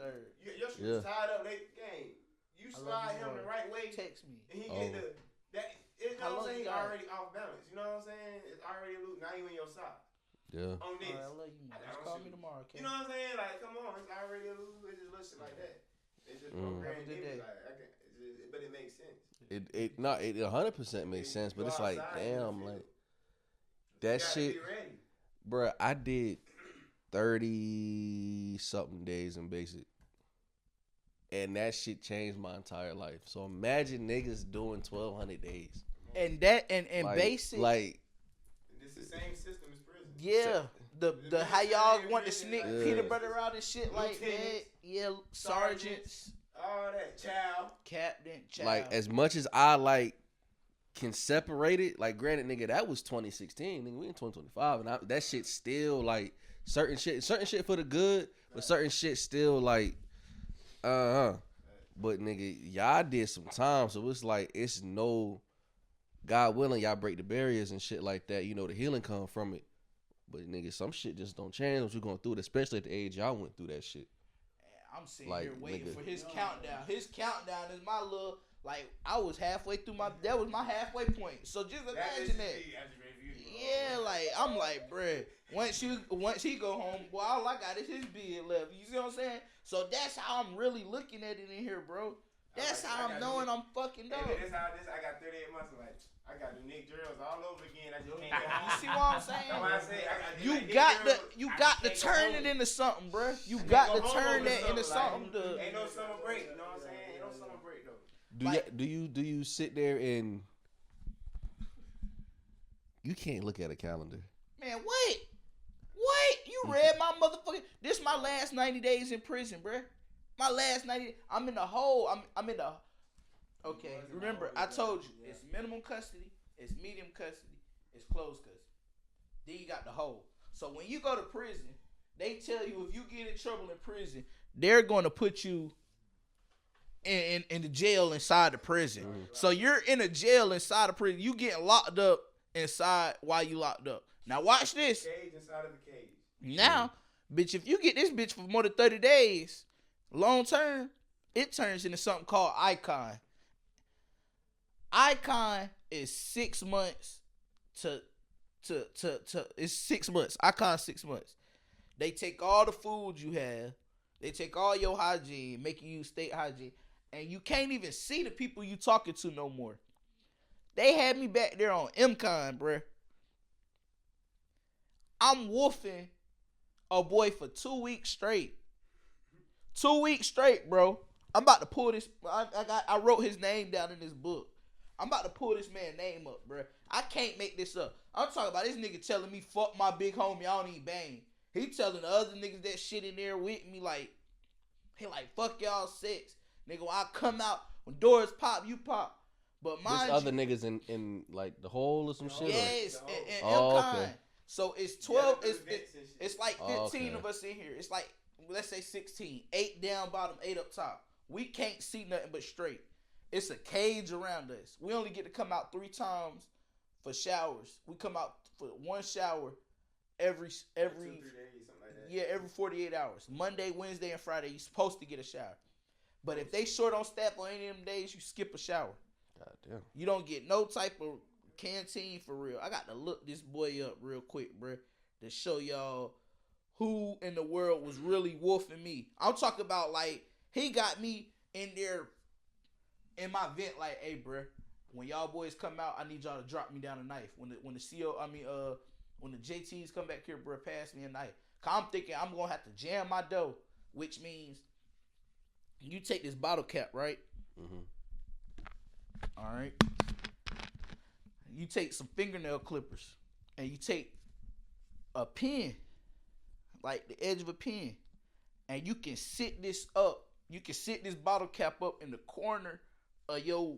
Your shoes tied up, gang. You slide him the right way, Text me. and he get the that. You know what I'm saying? He already off balance. You know what I'm saying? It's already loose. Now you in your sock. Yeah. On this. I love you, man. Just call me tomorrow, okay? You know what I'm saying? Like, come on, it's already a loose. It's just little shit like that. It's just programmed in. But it makes sense. It 100% makes sense, but it's like, damn, like that shit, bro. I did 30 something days in basic, and that shit changed my entire life. So imagine niggas doing 1,200 days, and that and like, basic, like it's the same system as prison. yeah. The how y'all want to sneak peanut butter out and shit like that. Yeah, sergeants. All that, child. Captain, child. Like as much as I like can separate it. Like, granted, nigga, that was 2016. Nigga, we in 2025, and that shit still like certain shit for the good, but certain shit still like, But nigga, y'all did some time, so it's like it's no, God willing, y'all break the barriers and shit like that. You know, the healing come from it. But nigga, some shit just don't change once you're going through it, especially at the age y'all went through that shit. I'm sitting Like, here waiting nigga. for his countdown. His countdown is my little, like, I was halfway through that was my halfway point. So just imagine that. Yeah, like, I'm like, bruh, once he go home, boy, all I got is his bid left. You see what I'm saying? So that's how I'm really looking at it in here, bro. That's how I'm knowing I'm fucking done. That's how I got 38 months. Like, I got the Nick drills all over again. I just can't get home. You see what I'm saying? That's why I say You got to turn it into something, bruh. You got to turn that into something. Ain't no summer break. You know what I'm saying? Ain't no summer break though. Do you sit there and you can't look at a calendar? Man, wait. You read my motherfucking. This my last 90 days in prison, bruh. My last 90. I'm in the hole. I'm in the. Okay, remember I told you it's minimum custody, it's medium custody, it's closed custody. Then you got the hole. So when you go to prison, they tell you if you get in trouble in prison, they're going to put you in the jail inside the prison. So you're in a jail inside the prison. You getting locked up inside while you locked up. Now watch this. Cage inside of the cage. Now, bitch, if you get this bitch for more than 30 days, long term, it turns into something called Icon. Icon is 6 months to it's 6 months. Icon 6 months. They take all the food you have. They take all your hygiene, making you state hygiene, and you can't even see the people you talking to no more. They had me back there on MCon, bruh. I'm woofing a boy for 2 weeks straight. 2 weeks straight, bro. I'm about to pull this. I wrote his name down in this book. I'm about to pull this man's name up, bro. I can't make this up. I'm talking about this nigga telling me, fuck my big homie, I don't need bang. He telling the other niggas that shit in there with me, like, he like, fuck y'all sex. Nigga, when I come out, when doors pop, you pop. But mind There's other niggas in like the hole or some shit? Yes, and okay. So it's 12, it's like 15 okay. of us in here. It's like, let's say 16. 8 down bottom, 8 up top. We can't see nothing but straight. It's a cage around us. We only get to come out 3 times for showers. We come out for 1 shower every 2-3 days, something like that. yeah, every 48 hours. Monday, Wednesday, and Friday, you're supposed to get a shower. But if they short on staff on any of them days, you skip a shower. God damn. You don't get no type of canteen for real. I got to look this boy up real quick, bruh, to show y'all who in the world was really wolfing me. I'm talking about, like, he got me in there in my vent, like, hey, bruh, when y'all boys come out, I need y'all to drop me down a knife. When the JTs come back here, bruh, pass me a knife. Cause I'm thinking I'm gonna have to jam my dough, which means you take this bottle cap, right? Mm-hmm. All right. You take some fingernail clippers and you take a pen, like the edge of a pen, and you can sit this up. You can sit this bottle cap up in the corner of your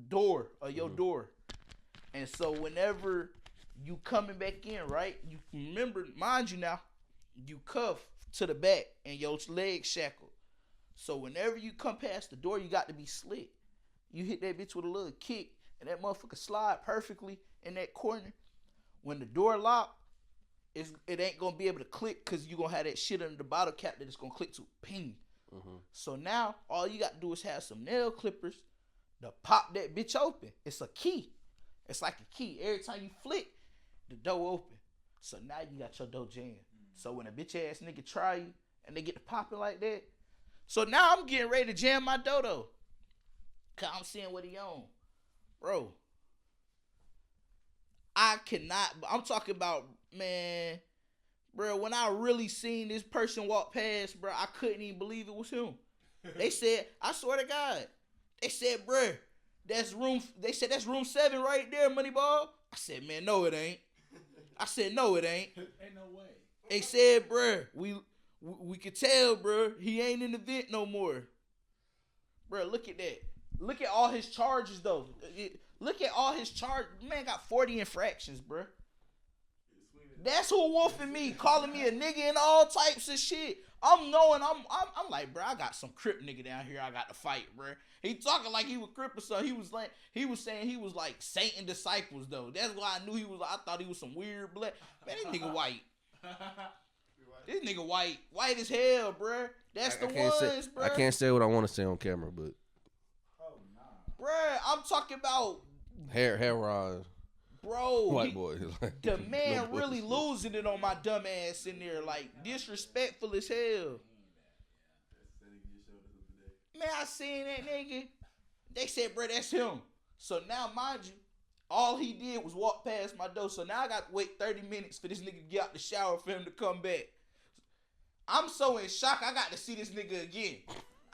door, door. And so whenever you coming back in, right? You remember, mind you now, you cuff to the back and your legs shackled. So whenever you come past the door, you got to be slick. You hit that bitch with a little kick, and that motherfucker slide perfectly in that corner. When the door locked, it ain't gonna be able to click because you gonna have that shit under the bottle cap that it's gonna click to ping. Mm-hmm. So now all you got to do is have some nail clippers to pop that bitch open. It's a key. It's like a key. Every time you flick, the door open. So now you got your door jammed. So when a bitch ass nigga try you and they get to popping like that, so now I'm getting ready to jam my door though. Cause I'm seeing what he on. Bro, I cannot, I'm talking about, man, bro, when I really seen this person walk past, bro, I couldn't even believe it was him. They said, I swear to God, they said, bro, that's room 7 right there, Moneyball. I said, man, no, it ain't. I said, no, it ain't. Ain't no way. They said, bro, we could tell, bro, he ain't in the vent no more. Bro, look at that. Look at all his charges, though. Look at all his charges. Man got 40 infractions, bro. That's who wolfing me, calling me a nigga and all types of shit. I'm like, bro, I got some Crip nigga down here I got to fight, bro. He talking like he was Crip or something. He was saying he was like Satan disciples, though. That's why I knew he was. I thought he was some weird blood. Man, this nigga white. This nigga white as hell, bro. That's the ones, bro. I can't say what I want to say on camera, but bruh, I'm talking about hair rise. Bro, white boy. The man really losing it on my dumb ass in there, like disrespectful as hell. Man, I seen that nigga. They said, bro, that's him. So now, mind you, all he did was walk past my door. So now I got to wait 30 minutes for this nigga to get out the shower for him to come back. I'm so in shock, I got to see this nigga again.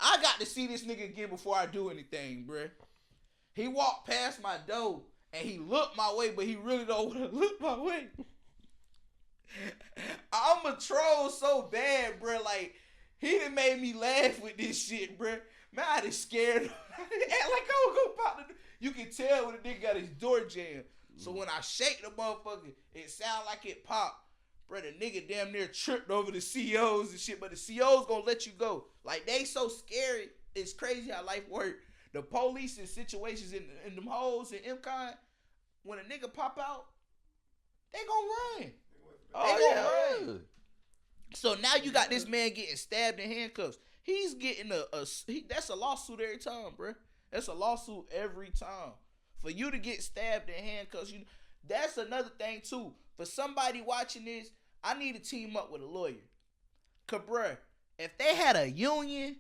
I got to see this nigga again before I do anything, bruh. He walked past my door and he looked my way, but he really don't want to look my way. I'm a troll so bad, bruh. Like, he done made me laugh with this shit, bruh. Man, I just scared him. Act like I was gonna pop the door. You can tell when the nigga got his door jammed. So when I shake the motherfucker, it sound like it popped. Bro, the nigga damn near tripped over the COs and shit, but the COs gonna let you go. Like, they so scary. It's crazy how life work. The police in situations in them hoes and MCON, when a nigga pop out, they gonna run. They gonna run. So now you got this man getting stabbed in handcuffs. He's getting that's a lawsuit every time, bro. That's a lawsuit every time. For you to get stabbed in handcuffs, that's another thing too. For somebody watching this, I need to team up with a lawyer. Cause, bruh, if they had a union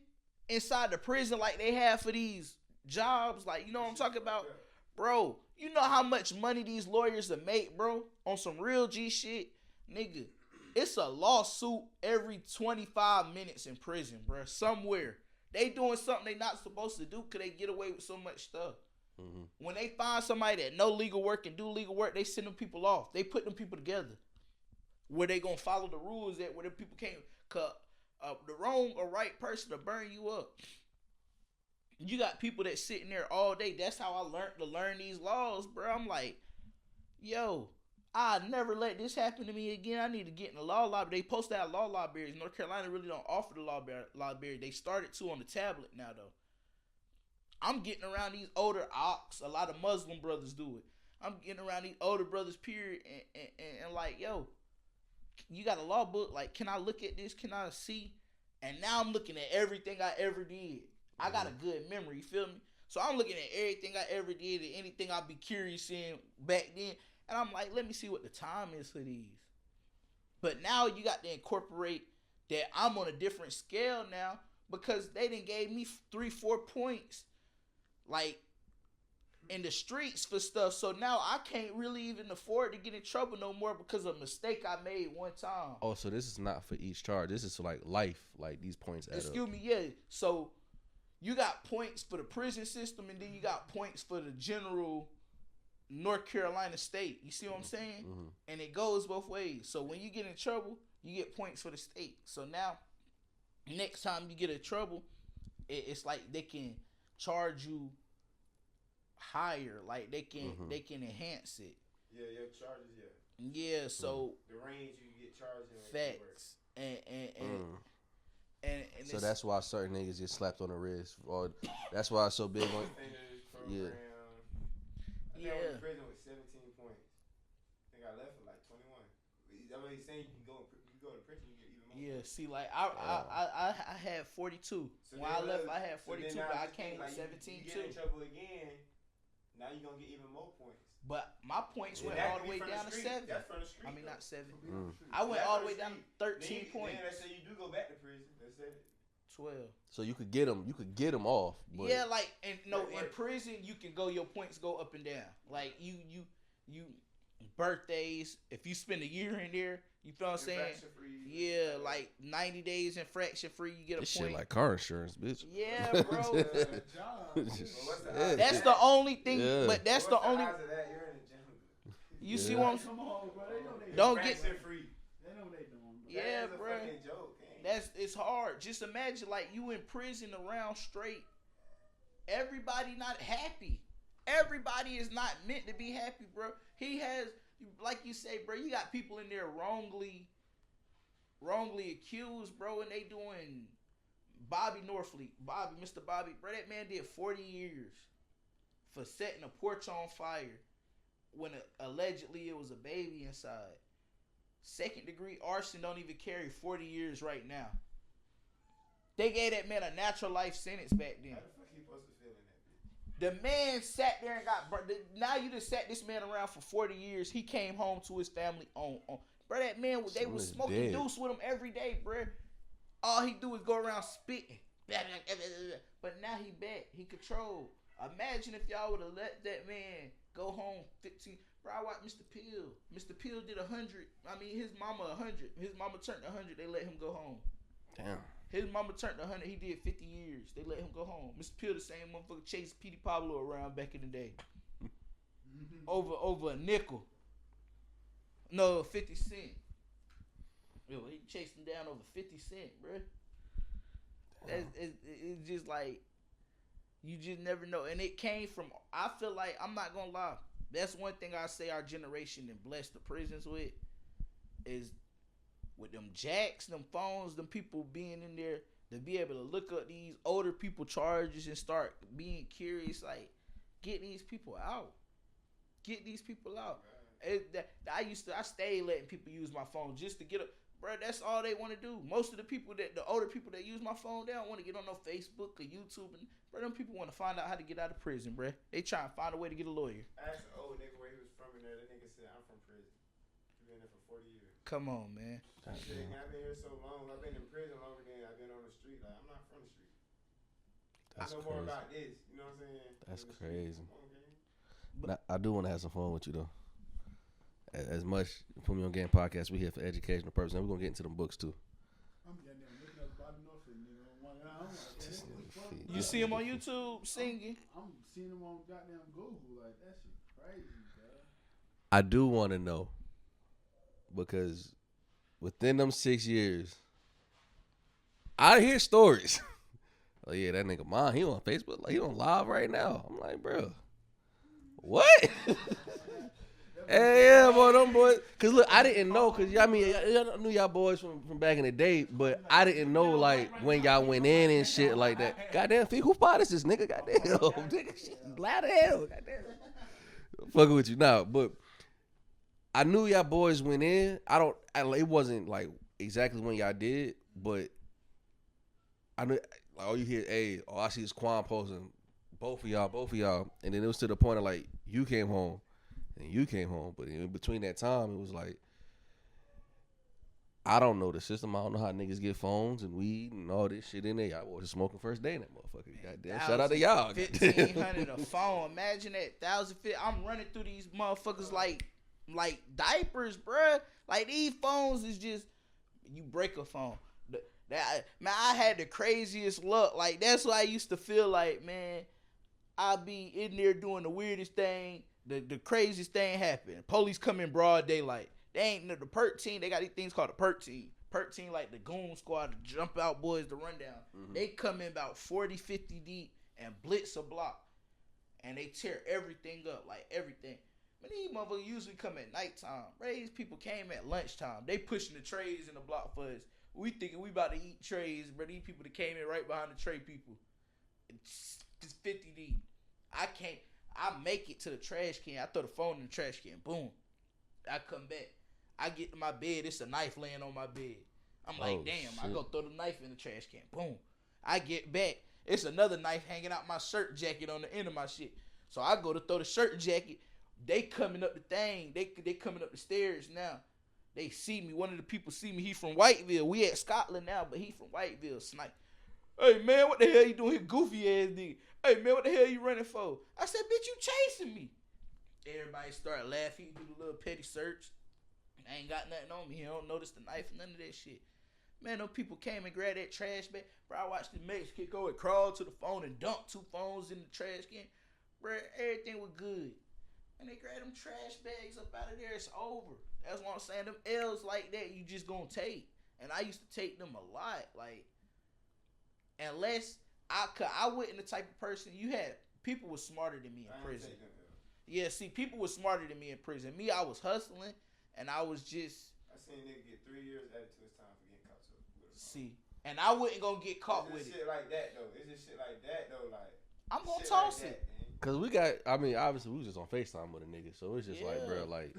inside the prison like they have for these jobs, like, you know what I'm talking about? Bro, you know how much money these lawyers have made, bro? On some real G shit? Nigga, it's a lawsuit every 25 minutes in prison, bro. Somewhere. They doing something they not supposed to do because they get away with so much stuff. Mm-hmm. When they find somebody that know legal work and do legal work, they send them people off. They put them people together. Where they gonna follow the rules at, where the people can't cut the wrong or right person to burn you up. You got people that sitting there all day. That's how I learned to learn these laws, bro. I'm like, yo, I never let this happen to me again. I need to get in the law library. They post that law libraries. North Carolina really don't offer the law library. They started to on the tablet now, though. I'm getting around these older ox. A lot of Muslim brothers do it. I'm getting around these older brothers, period, and like, yo, you got a law book. Like, can I look at this? Can I see? And now I'm looking at everything I ever did. I got a good memory, you feel me? So I'm looking at everything I ever did and anything I'd be curious in back then. And I'm like, let me see what the time is for these. But now you got to incorporate that I'm on a different scale now because they done gave me 3-4 points, like, in the streets for stuff. So now I can't really even afford to get in trouble no more because of a mistake I made one time. Oh, so this is not for each charge. This is for, like, life. Like, these points add up. Excuse me, yeah. So you got points for the prison system and then you got points for the general North Carolina state. You see what I'm saying? Mm-hmm. And it goes both ways. So when you get in trouble, you get points for the state. So now, next time you get in trouble, it's like they can charge you higher. Like they can enhance it. Yeah, your charges, yeah. Yeah, so the range you get charged in. Facts. And so that's why certain niggas get slapped on the wrist. Or that's why it's so big on. Yeah. I was in prison with 17 points. I think I left with like 21. I mean, he's saying you go to prison, you get even more. Yeah, see, like I had 42. So when I left, I had 42, but I came with 17 you too. Get in trouble again. Now you're gonna get even more points. But my points went all the way down to 7. That's from the street. I mean, not 7. I went all the way down to 13 points. Then let's say you do go back to prison. Let's say 12. So you could get them off. But yeah, like in prison you can go. Your points go up and down. Like you birthdays. If you spend a year in there, you feel what I'm saying? Yeah, like 90 days infraction free, you get a this point. Shit like car insurance, bitch. Yeah, bro. That's the only thing. Yeah. But that's the only. You see what I'm saying? Don't get free. They know what they doing. Yeah, bro. It's hard. Just imagine like you in prison around straight everybody not happy. Everybody is not meant to be happy, bro. He has, like you say, bro, you got people in there wrongly accused, bro, and they doing Bobby Norfleet, Mr. Bobby, bro, that man did 40 years for setting a porch on fire when allegedly it was a baby inside. Second degree arson don't even carry 40 years right now. They gave that man a natural life sentence back then. How the fuck he supposed to feel in that bitch? The man sat there and got burnt. Now you just sat this man around for 40 years. He came home to his family on. Bro, that man, they was smoking deuce with him every day, bro. All he do is go around spitting. But now he back. He controlled. Imagine if y'all would have let that man go home 15. Bro, I watched Mr. Peel. Mr. Peel did 100. I mean, his mama 100. His mama turned 100. They let him go home. Damn. His mama turned 100. He did 50 years. They let him go home. Mr. Peel, the same motherfucker chased Petey Pablo around back in the day. over a nickel. No, 50 cent. Yo, he chased him down over 50 cent, bro. It's just like, you just never know. And it came from, I feel like, I'm not going to lie. That's one thing I say our generation and bless the prisons with is with them jacks, them phones, them people being in there to be able to look up these older people charges and start being curious. Like, get these people out. Get these people out. I stayed letting people use my phone just to get up. Bro, that's all they want to do. Most of the older people that use my phone, they don't want to get on no Facebook or YouTube. And, bro, them people want to find out how to get out of prison, bro. They try and find a way to get a lawyer. I asked an old nigga where he was from in there. That nigga said, I'm from prison. He been there for 40 years. Come on, man. He said, I've been here so long. I've been in prison longer than I've been on the street. Like, I'm not from the street. That's I know crazy. more about this. You know what I'm saying? That's crazy. Okay. I do want to have some fun with you, though. As much, Put Me On Game podcast, we here for educational purposes, and we're going to get into them books, too. I'm goddamn looking at Bobby Norfleet, nigga, on one eye. I'm like, man, You see him on YouTube singing? I'm seeing him on goddamn Google. Like, that shit crazy, bro. I do want to know, because within them 6 years, I hear stories. Oh, yeah, that nigga Mond, he on Facebook. Like, he on live right now. I'm like, bro, what? Hey, yeah, boy, them boys. Cause look, I didn't know, cause I mean, I knew y'all boys from back in the day, but I didn't know like when y'all went in and shit like that. Goddamn, who spotted this nigga? Goddamn, nigga, shit loud as hell. Goddamn, fucking with you now, but I knew y'all boys went in. It wasn't like exactly when y'all did, but I knew. Like, all you hear, I see is Quan posting both of y'all, and then it was to the point of like you came home. And you came home, but in between that time, it was like, I don't know the system. I don't know how niggas get phones and weed and all this shit in there. Y'all was smoking first day in that motherfucker. Goddamn, shout out to y'all. 1,500 a phone. Imagine that. 1,050. I'm running through these motherfuckers like diapers, bruh. Like, these phones is just, you break a phone. Man, I had the craziest luck. Like, that's why I used to feel like, man, I'll be in there doing the weirdest thing. The craziest thing happened. Police come in broad daylight. They ain't the perk team. They got these things called the perk team. Perk team like the goon squad, the jump out boys, the rundown. Mm-hmm. They come in about 40, 50 deep and blitz a block. And they tear everything up, like everything. Man, these motherfuckers usually come at nighttime. Bro, these people came at lunchtime. They pushing the trays in the block for us. We thinking we about to eat trays, but these people that came in right behind the tray people. It's 50 deep. I make it to the trash can. I throw the phone in the trash can. Boom. I come back. I get to my bed. It's a knife laying on my bed. I'm like, damn. Shit. I go throw the knife in the trash can. Boom. I get back. It's another knife hanging out my shirt jacket on the end of my shit. So I go to throw the shirt jacket. They coming up the thing. They coming up the stairs now. They see me. One of the people see me. He from Whiteville. We at Scotland now, but he from Whiteville. Snipe. Hey, man, what the hell you doing here, goofy ass nigga? Hey, man, what the hell you running for? I said, bitch, you chasing me. Everybody started laughing. He do the little petty search. I ain't got nothing on me. He don't notice the knife, none of that shit. Man, them people came and grabbed that trash bag. Bro, I watched the Mexican go and crawl to the phone and dump 2 phones in the trash can. Bro, everything was good. And they grabbed them trash bags up out of there. It's over. That's what I'm saying. Them L's like that, you just gonna take. And I used to take them a lot. Like, unless I wasn't the type of person. You had people was smarter than me in prison. Yeah, see, people was smarter than me in prison. Me, I was hustling, and I was just. I seen a nigga get 3 years added to his time for getting caught with a See, and I wasn't gonna get caught with shit it. like that though. It's just shit like that though. Like I'm gonna toss like it. Cause we got, I mean, obviously we was just on FaceTime with a nigga, so it's just like, bro, like,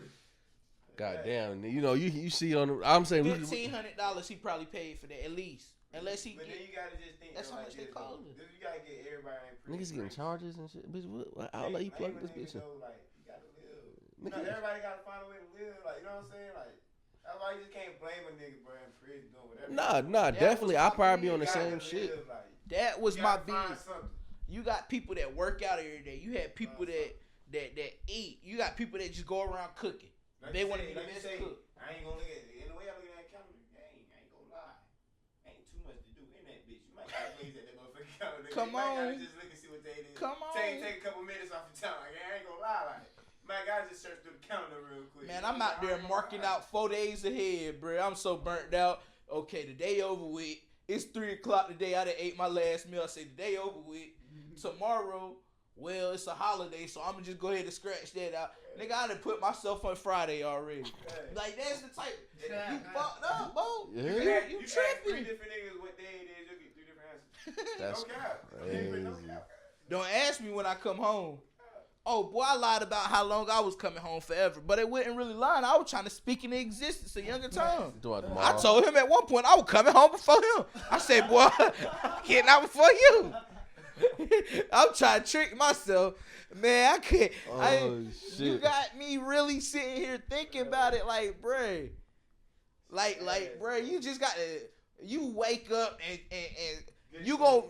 goddamn, you know, you see on the, I'm saying $1,500 he probably paid for that at least, unless he. But then you gotta just think that's how like much they this, call though. it. You gotta get everybody in prison. niggas getting charges and shit. Bitch, what outlet you plug this bitch in? Like, you gotta live. You know, everybody gotta find a way to live. Like, you know what I'm saying? Like, that's why you just can't blame a nigga, bro, in prison doing whatever. Nah, definitely. I probably be on the same shit. Like, that was my beef. Something. You got people that work out every day. You had people that eat. You got people that just go around cooking. Like they want to be the like best say, cook. I ain't gonna look at it. In the way I look at that calendar, I ain't gonna lie. Ain't too much to do in that bitch. You might gotta gaze at that motherfucking calendar. Come you might on. gotta just look and see what day it is. Come on. Take a couple minutes off your time. Like, I ain't gonna lie. Like, my guy just search through the calendar real quick. Man, I'm out there marking out 4 days ahead, bro. I'm so burnt out. Okay, the day over with. It's 3 o'clock today. I done ate my last meal. I say the day over with. Tomorrow, well, it's a holiday, so I'm gonna just go ahead and scratch that out. Nigga, I done put myself on Friday already. Like, that's the type. You fucked up, bro. Yeah. You ask tripping. 3 different niggas what day it is, you'll get 3 different answers. That's No cap. crazy. No cap. Don't ask me when I come home. Oh, boy, I lied about how long I was coming home forever. But it wasn't really lying. I was trying to speak into existence a younger time. I told him at one point I was coming home before him. I said, boy, I'm getting out before you. I'm trying to trick myself. Man, I can't. Shit. You got me really sitting here thinking about it like, bruh. Like, bruh, you just got to, you wake up and you gon',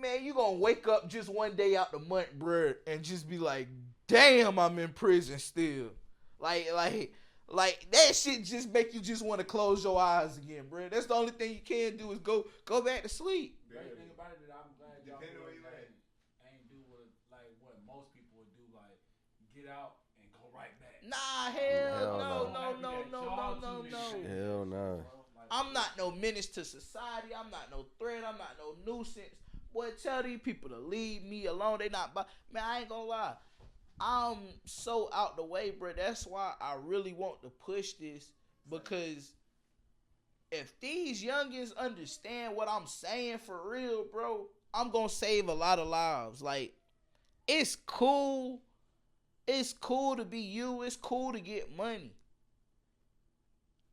man, you gonna wake up just one day out the month, bruh, and just be like, damn, I'm in prison still. Like that shit just make you just want to close your eyes again, bruh. That's the only thing you can do is go back to sleep. Great thing about it that I'm glad y'all Depending where you at. ain't do what most people would do, like get out and go right back. Nah, Hell no. Hell no. I'm not no menace to society. I'm not no threat. I'm not no nuisance. Boy, tell these people to leave me alone. They not, man, I ain't gonna lie. I'm so out the way, bro. That's why I really want to push this, because if these youngins understand what I'm saying for real, bro, I'm gonna save a lot of lives. Like, it's cool. It's cool to be you. It's cool to get money.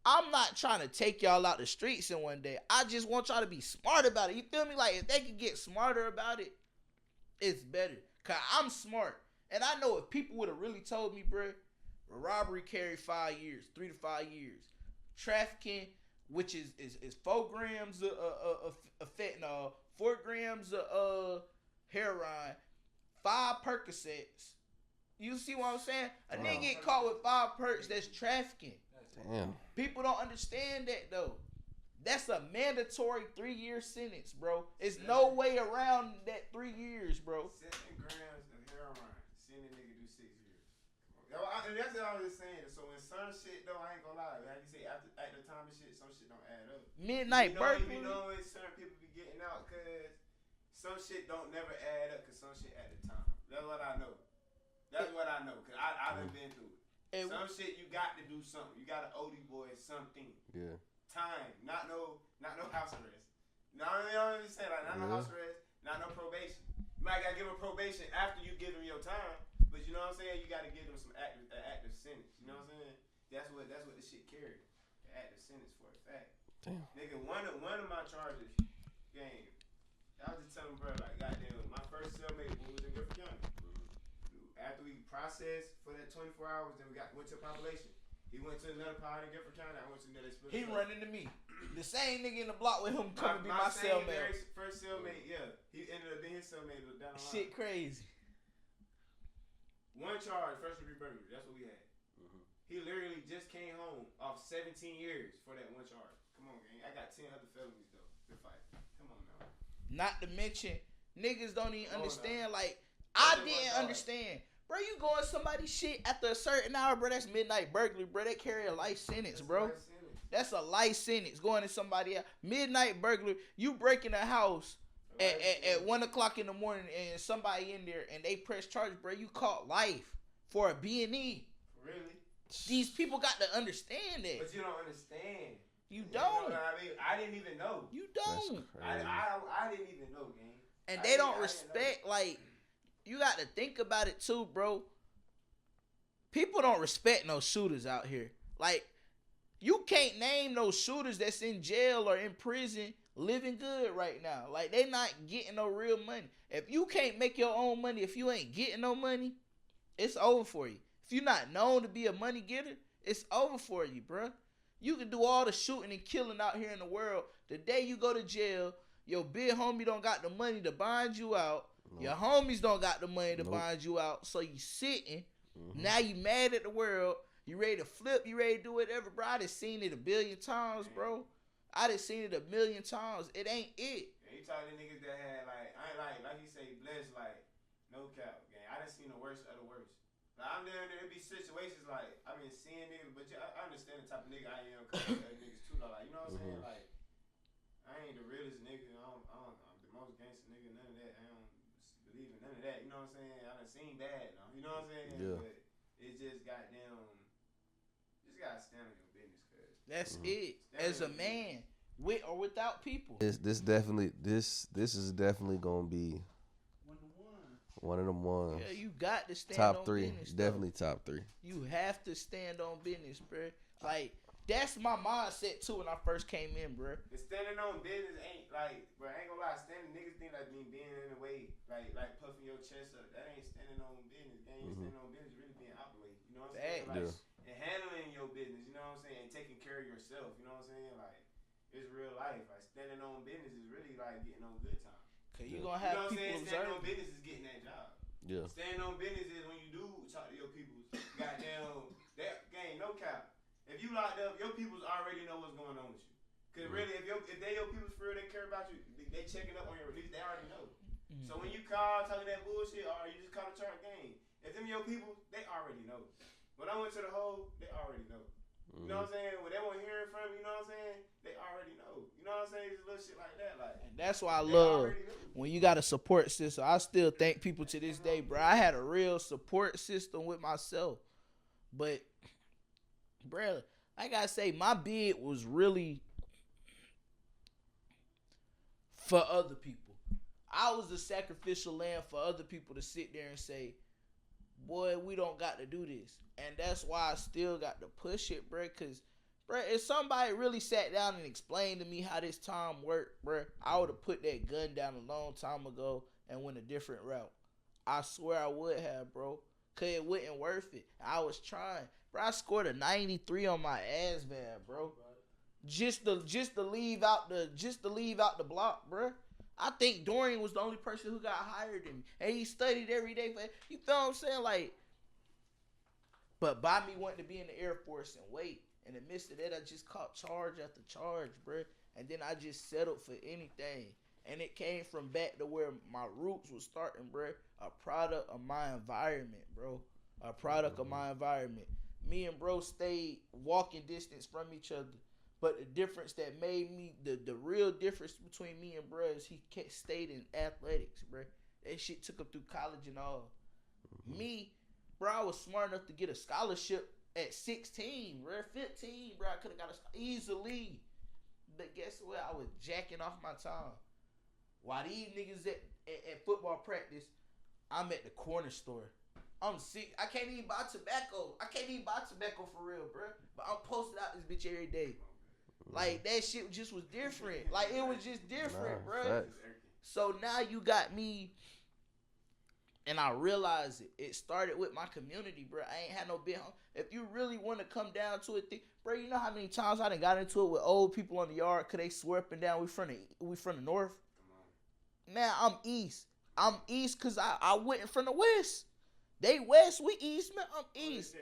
I'm not trying to take y'all out the streets in one day. I just want y'all to be smart about it. You feel me? Like, if they can get smarter about it, it's better. Because I'm smart. And I know if people would have really told me, bro, a robbery carry 5 years, 3 to 5 years. Trafficking, which is 4 grams of fentanyl, 4 grams of heroin, 5 Percocets. You see what I'm saying? A nigga get caught with 5 perks, that's trafficking. Damn. People don't understand that, though. That's a mandatory 3-year sentence, bro. There's no way around that 3 years, bro. 7 grams of heroin. Seeing a nigga do 6 years. And that's what I was just saying. So when some shit, though, I ain't gonna lie. Like you say, at the time of shit, some shit don't add up. Midnight burglary. You know, certain people be getting out because some shit don't never add up because some shit at the time. That's what I know. That's what I know because I done been through it. Some shit you got to do something. You got to owe these boys something. Yeah. Time, not no house arrest. No, you know what I'm saying? Like, not no house arrest, not no probation. You might gotta give them probation after you give them your time, but you know what I'm saying? You gotta give them some active sentence. You know what I'm saying? That's what this shit carry. The active sentence for a fact. Damn. Nigga, one of my charges, game. I was just telling bro, like, goddamn, my first cellmate was in Griffin County. After we processed for that 24 hours, then we went to population. He went to another part in Gifford County. I went to another split. He running to me. The same nigga in the block with him coming to be my cellmate. First cellmate, yeah. He ended up being his cellmate down the line. Shit crazy. One charge, first degree burglary. That's what we had. Mm-hmm. He literally just came home off 17 years for that one charge. Come on, gang. I got 10 other felonies, though, to fight. Come on, now. Not to mention, niggas don't even understand. Like, I didn't understand. Bro, you go in somebody's shit after a certain hour, bro. That's midnight burglary, bro. They carry a life sentence, bro. That's a life sentence. Going to somebody else. Midnight burglary. You breaking a house at 1 o'clock in the morning and somebody in there and they press charges, bro, you caught life for a B&E. Really? These people got to understand that. But you don't understand. You don't. You know what I mean? I didn't even know. You don't. I didn't even know, gang. And they don't respect, like, you got to think about it too, bro. People don't respect no shooters out here. Like, you can't name no shooters that's in jail or in prison living good right now. Like, they not getting no real money. If you can't make your own money, if you ain't getting no money, it's over for you. If you're not known to be a money getter, it's over for you, bro. You can do all the shooting and killing out here in the world. The day you go to jail, your big homie don't got the money to bind you out. Nope. Your homies don't got the money to bind you out. So you sitting. Mm-hmm. Now you mad at the world. You ready to flip. You ready to do whatever, bro. I done seen it a billion times, bro. I done seen it a million times. It ain't it. Yeah, you talk to niggas that had, like, I ain't like you say, blessed, like, no cap, gang. I done seen the worst of the worst. Like, I'm there, there be situations, like, I been seeing niggas, but yeah, I understand the type of nigga I am, because other niggas too, though. Like, you know what I'm saying? Like, I ain't the realest nigga. I'm the most gangster nigga, none of that. I don't believe in none of that. You know what I'm saying? I done seen bad, though. You know what I'm saying? Yeah. But it's just goddamn, just gotta stand on your business, cuz. That's it. As a man, with or without people. This is definitely gonna be one of them ones. Yeah, you got to stand top on three. business. Definitely top three. You have to stand on business, bro. Like, that's my mindset too when I first came in, bro. The standing on business ain't like, bro, I ain't gonna lie, standing niggas think like being in the way, like puffing your chest up. That ain't standing on business. That ain't standing on business, really being out the way. You know what I'm saying? Like, and handling your business, you know what I'm saying? And taking care of yourself, you know what I'm saying? Like, it's real life. Like, standing on business is really like getting on good time. Cause you gonna have people observing. Standing on business is getting that job. Yeah. Standing on business is when you do talk to your people. Goddamn, that game, no cap. If you locked up, your peoples already know what's going on with you. Cause really, if they your peoples for real, they care about you. They checking up on your release. They already know. Mm-hmm. So when you call talking that bullshit, or you just call a chart game, if them your people, they already know. When I went to the hole, they already know. You know what I'm saying? When they weren't hearing from me, you know what I'm saying? They already know. You know what I'm saying? Just little shit like that. Like, and that's why I love when you got a support system. I still thank people to this day, bro. I had a real support system with myself. But, bro, I gotta say, my bid was really for other people. I was the sacrificial lamb for other people to sit there and say, boy, we don't got to do this. And that's why I still got to push it, bro. Because, bro, if somebody really sat down and explained to me how this time worked, bro, I would have put that gun down a long time ago and went a different route. I swear I would have, bro. Because it wasn't worth it. I was trying. Bro, I scored a 93 on my ASVAB, bro. Just to leave out the block, bro. I think Dorian was the only person who got hired than me. And he studied every day. You feel what I'm saying? Like, but by me wanting to be in the Air Force and wait, in the midst of that, I just caught charge after charge, bro. And then I just settled for anything. And it came from back to where my roots was starting, bro. A product of my environment, bro. A product of my environment. Me and bro stayed walking distance from each other. But the difference that made me, the real difference between me and bro is he stayed in athletics, bro. That shit took him through college and all. Me, bro, I was smart enough to get a scholarship at 16, bro. 15, bro. I could have got a easily. But guess what? I was jacking off my time. While these niggas at football practice, I'm at the corner store. I'm sick. I can't even buy tobacco. I can't even buy tobacco for real, bro. But I'm posted out this bitch every day. Like, that shit just was different. Like, it was just different, bro. Facts. So now you got me, and I realized it. It started with my community, bro. I ain't had no big home. If you really want to come down to it, bro, you know how many times I done got into it with old people on the yard because they swear up and down we from the north? Man, I'm east. I'm east because I went from the west. They west, we east, man. I'm east.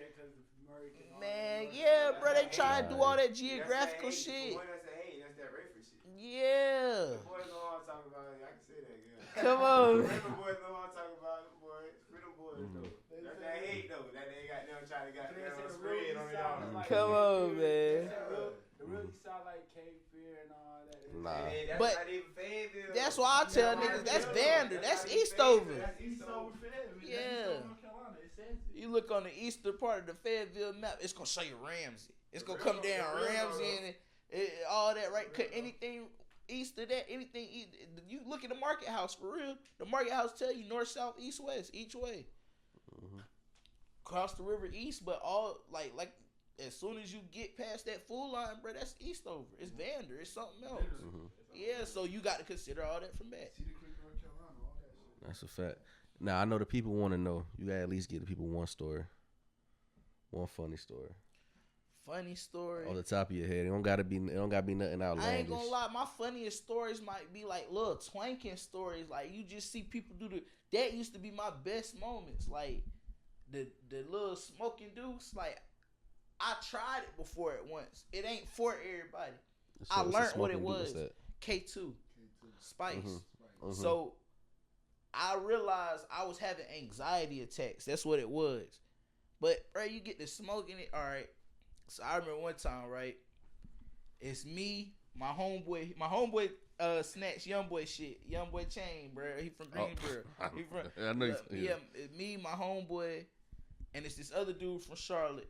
Man, yeah, bro. They try to do all that geographical shit. That's that Rayford shit. Yeah. The boys know what I'm talking about. I can say that, yeah. Come on. The boys know what I'm talking about. Them boys, freedom boys, though. That's that hate, though. That they got them trying to get them spread on it all. Come on, man. The real east side like Cape Fear and all that. Nah. Hey, that's But not even Fayetteville. that's why I tell niggas that's Vander. That's Eastover. That's Eastover, Fayetteville. Yeah. That's Eastover, North Carolina. It says it. You look on the eastern part of the Fayetteville map, it's gonna show you Ramsey. It's gonna come down Ramsey and all that, right? Cause anything east of that, anything you look at the market house for real. The market house tell you north, south, east, west, each way. Cross the river east, but all like as soon as you get past that full line, bro, that's Eastover. It's Vander. It's something else. Yeah, so you got to consider all that from that. Cedar Creek, North Carolina, all that shit. That's a fact. Now I know the people want to know. You gotta at least give the people one story, one funny story. Funny story. On the top of your head, it don't gotta be nothing outlandish. I ain't gonna lie, my funniest stories might be like little twanking stories. Like you just see people do that used to be my best moments. Like the little smoking deuce. Like I tried it before it once. It ain't for everybody. I learned what it was. K2. Spice. So I realized I was having anxiety attacks. That's what it was. But bro, you get to smoking it. All right. So I remember one time, right? It's me, my homeboy snatch Youngboy shit. Youngboy Chain, bro. He from Greensboro. He from I know it's me, my homeboy, and it's this other dude from Charlotte.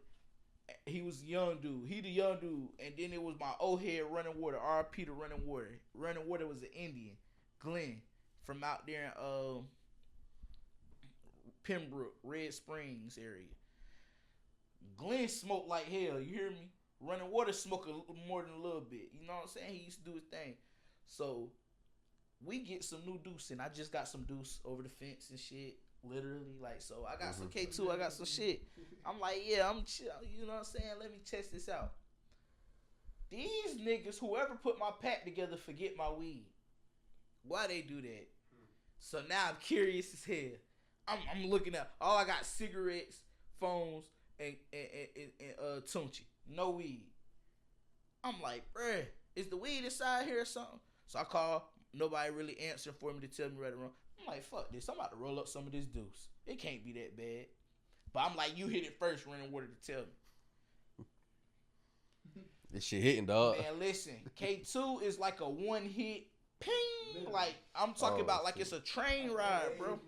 He was a young dude. He the young dude. And then it was my old head Running Water. RP to Running Water. Running Water was an Indian. Glenn. From out there in Pembroke, Red Springs area. Glenn smoked like hell, you hear me? Running Water smoke more than a little bit. You know what I'm saying? He used to do his thing. So we get some new deuce, and I just got some deuce over the fence and shit. Literally, like, so I got some K2, I got some shit. I'm like, yeah, I'm chill. You know what I'm saying? Let me test this out. These niggas, whoever put my pack together, forget my weed. Why they do that? So now I'm curious as hell. I'm looking at all I got: cigarettes, phones, and Tunchi. No weed. I'm like, bruh, is the weed inside here or something? So I call. Nobody really answering for me to tell me right or wrong. I'm like, fuck this. I'm about to roll up some of this deuce. It can't be that bad. But I'm like, you hit it first, Running Water, to tell me. This shit hitting, dog. Man, listen, K2 is like a one hit ping. Like, I'm talking about like it's a train ride, bro.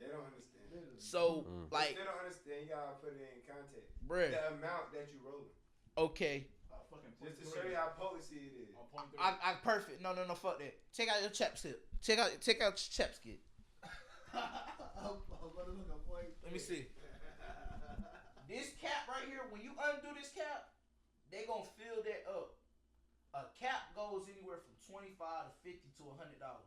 They don't understand. So, like, They don't understand. You gotta put it in context. bruh, The amount that you rolling. Okay. Just to show you how potency it is. I perfect. No, fuck that. Take out your chapstick. Take out your chapstick. Let me see. This cap right here, when you undo this cap, they gonna fill that up. A cap goes anywhere from $25 to $50 to $100.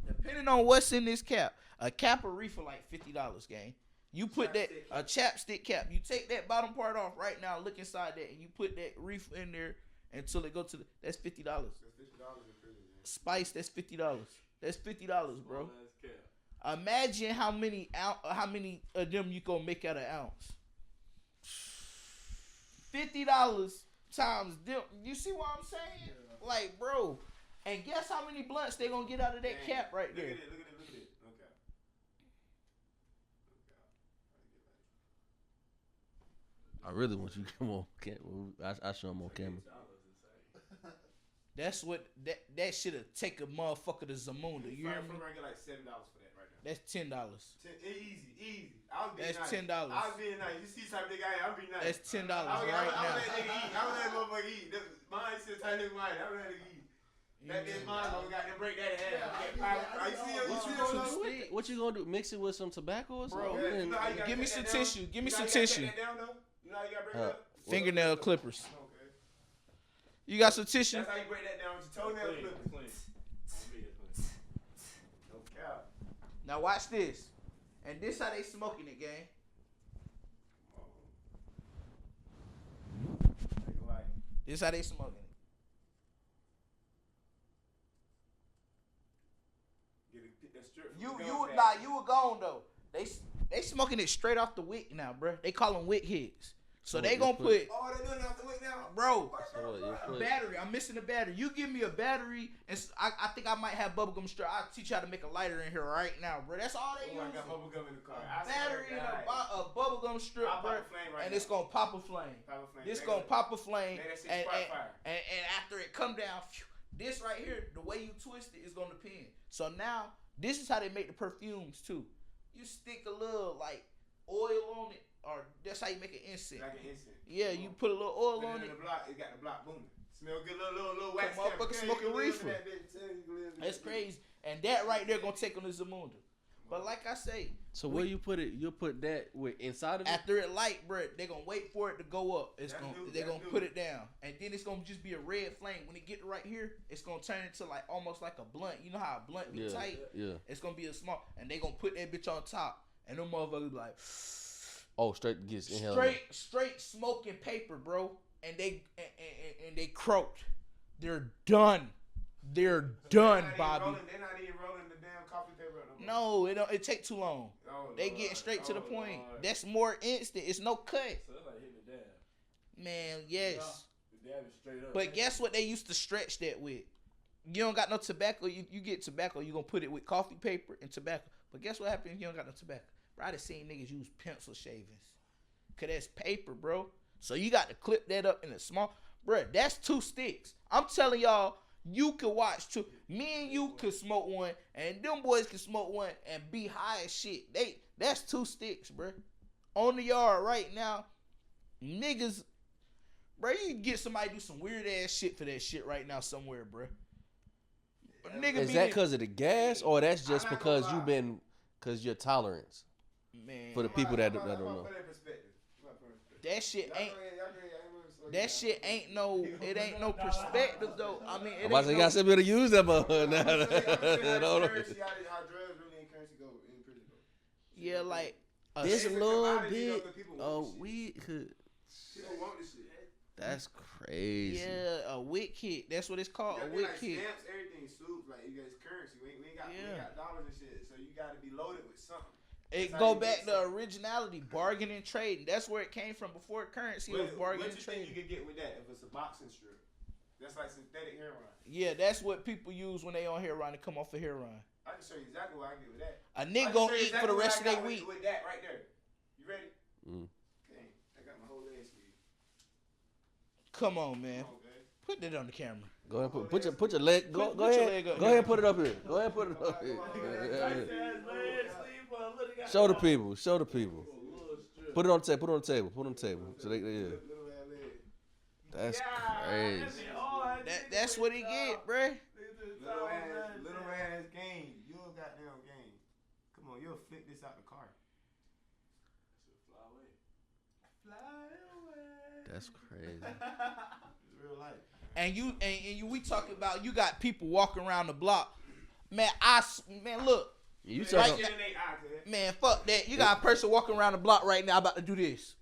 Depending on what's in this cap. A cap will reefer like $50, gang. You put that a chapstick cap. You take that bottom part off right now. Look inside that, and you put that reefer in there until it go to that's $50. That's $50 in prison, man. Spice, that's $50. That's $50, bro. Imagine how many of them you gonna make out an ounce. $50 times them. You see what I'm saying? Yeah. Like, bro. And guess how many blunts they gonna get out of that cap right there? Look at it. Okay. I really want you to come on camera. I show them on camera. That's what that shit'll take a motherfucker to Zamunda. You hear me? I get like $7 for that right now. That's $10. Easy. I'll be That's nice. $10. I'll be nice. You see type of nigga, I'll be nice. That's $10 right now. I'm let nigga eat. I'm let motherfucker eat. Mine says type nigga mine. I'm let nigga eat. That bitch mine, we got to break that in half. You see What you gonna do? Mix it with some tobacco or something? Bro, You know how you gotta give me take some that down? tissue. Give me You know some how you gotta tissue. take that down, though? You know how you gotta break it up? Fingernail clippers. Okay. You got some tissue? That's how you break that down with your toenail clippers. No cap. Now watch this. And this how they smoking it, gang. This how they smoking it. You were gone though. They smoking it straight off the wick now, bro. They call them wick hits. So they gonna put, Oh, they doing it off the weight now, bro. So what, you put- Battery. I'm missing the battery. You give me a battery, and I think I might have bubblegum strap. I'll teach you how to make a lighter in here right now, bro. That's all they Oh, I use. got bubble gum in the car. Battery and a bubblegum strip, I'll bro. pop a flame right And now. it's gonna pop a flame. Pop a flame. This They gonna pop a flame, Let that shit and, spark and, fire. and after it come down, phew, this right here, the way you twist it is gonna depend. So now, this is how they make the perfumes too. You stick a little like oil on it, or that's how you make an incense. Like an incense. Yeah, you put a little oil Put on it it. in the block. It got the block booming. Smell good, little wax. Come motherfucker camera. smoking You live in reefer. that bitch. Tell you live in That's that bitch. crazy, and that right there gonna take on the Zamunda. But like I say, So where you put it? You put that with inside of it. after it light, bro, they gonna wait for it to go up. That's They good, gonna that's put good. it down, and then it's gonna just be a red flame. When it get right here, it's gonna turn into like almost like a blunt. You know how a blunt be Yeah, tight? yeah. It's gonna be a small, and they gonna put that bitch on top, and them motherfuckers be like Oh, straight gets inhaled. straight smoking paper, bro. And they croaked. They're done. They're done, Bobby. They're not even rolling the damn coffee paper. No, it take too long. Oh, They Lord. getting straight to the Oh, point. Lord. That's more instant. It's no cut. So it's like hitting the dab. Man, yes. The dab is straight up. But guess what they used to stretch that with? You don't got no tobacco. You get tobacco, you going to put it with coffee paper and tobacco. But guess what happens if you don't got no tobacco? Bro, I done seen niggas use pencil shavings. Because that's paper, bro. So you got to clip that up in a small... Bro, that's 2 sticks. I'm telling y'all, you could watch 2. Me and you could smoke one, and them boys could smoke one and be high as shit. That's 2 sticks, bro. On the yard right now, niggas... Bro, you can get somebody to do some weird ass shit for that shit right now somewhere, bro. Nigga Is be that the- because of the gas, or that's just I'm not because gonna you lie. been, because your tolerance Man, for the people that don't I'm gonna know? put it in perspective. I'm gonna put it in perspective. that shit Y'all ain't... go ahead, y'all go ahead, y'all go ahead, slow That down. shit ain't no... It ain't no perspective, though. I mean, it I'm about to say, you got somebody to use that motherfucker. I'm gonna tell you Nah, how no, no. currency, how drugs really in currency go in prison go. Yeah, like... This It's a little commodity, though, bit 'cause people of want this weed could. People want this shit. That's crazy. Yeah, a wick kit. That's what it's called, a You wick got kit. stamps, everything, suits, like you got currency. We ain't got dollars and shit, so you got to be loaded with something. It That's go how you back get to something. originality, bargaining, trading. That's where it came from. Before currency, it was bargaining, What you think you trading. could get with that if it's a boxing strip? That's like synthetic heroin. Yeah, that's what people use when they on heroin to come off of heroin. I can show you exactly what I get with that. A I nigga can gonna show you eat for the exactly what rest I of their got week. With that right there. You ready? Mm. Okay. I got my whole leg sleeve. Come on, man. Come on, baby. Put that on the camera. Go ahead, put your leg. Go Put your ahead. leg up. Go ahead, put it up here. Go ahead, put it up here. Show the people. Show the people. Put it on the table. Put it on the table. Put it on the table. So they, yeah. Little ass leg. That's crazy. That's what he get, bruh. Little ass game. You a goddamn game. Come on, you'll flick this out the car. That's crazy. It's real life. And you, we talking about you got people walking around the block. Man, man, look, You Right talking? Shit in they eye, cuz. man, fuck that. You got a person walking around the block right now about to do this.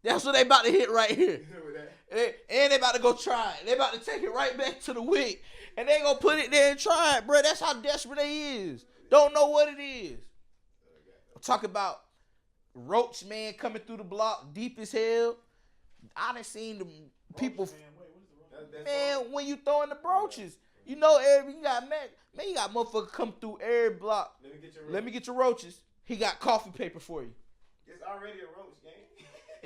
That's what they about to hit right here. With that. And they about to go try it. They about to take it right back to the wick. And they gonna put it there and try it, bro. That's how desperate they is. Don't know what it is. I'm talking about Roach man coming through the block deep as hell. I done seen the people. That's Man, when you throwing the brooches, you know, you got man, you got motherfucker come through every block. Let me get your Let me get your roaches. He got coffee paper for you. It's already a roach game.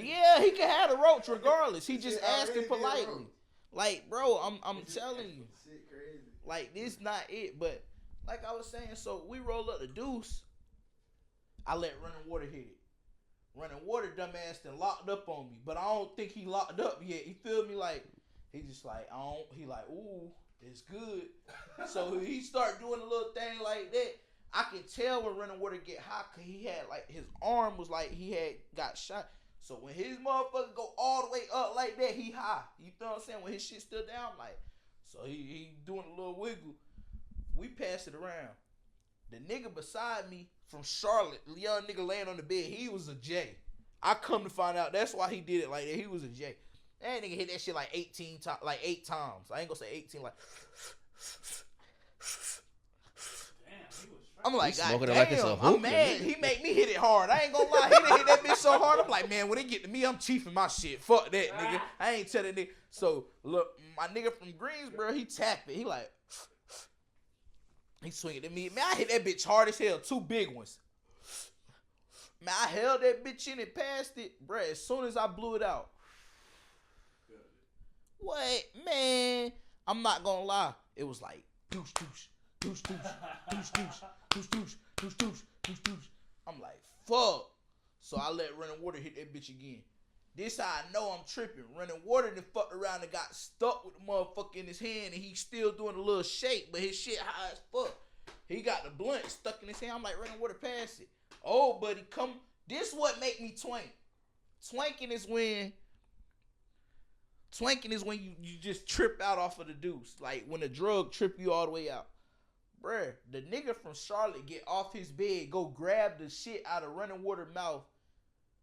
Yeah, he can have a roach regardless. He just Shit asking already be a politely. roach. Like, bro, I'm telling you, Shit crazy. like this not it. But like I was saying, so we roll up the deuce. I let running water hit it. Running water, dumbass, then locked up on me. But I don't think he locked up yet. He feel me like he just like he like ooh, it's good. So he start doing a little thing like that. I can tell when running water get hot because he had like his arm was like he had got shot. So when his motherfucker go all the way up like that, he high. You know what I'm saying? When his shit still down, like, so he doing a little wiggle. We pass it around. The nigga beside me from Charlotte, the young nigga laying on the bed, he was a J. I come to find out that's why he did it like that. He was a J. That nigga hit that shit like 18 times, like 8 times. I ain't gonna say 18, like. I'm like, He God smoking it damn, like it's a I'm hookah, mad. nigga. He made me hit it hard. I ain't gonna lie. He done hit that bitch so hard. I'm like, man, when they get to me, I'm chiefing my shit. Fuck that, nigga. I ain't telling nigga. So, look, my nigga from Greensboro, he tap it. He like, he swinging at me. Man, I hit that bitch hard as hell. 2 big ones. Man, I held that bitch in and passed it. Bruh, as soon as I blew it out. What? Man, I'm not gonna lie. It was like, douche, douche, douche, douche, douche, douche, douche, douche, douche, douche, douche, douche. I'm like, fuck. So I let running water hit that bitch again. This how I know I'm tripping. Running water then fucked around and got stuck with the motherfucker in his hand, and he's still doing a little shake, but his shit high as fuck. He got the blunt stuck in his hand. I'm like, running water past it. Oh, buddy, come. This what make me twank. Twanking is when you just trip out off of the deuce. Like when a drug trip you all the way out. Bruh, the nigga from Charlotte get off his bed, go grab the shit out of running water mouth,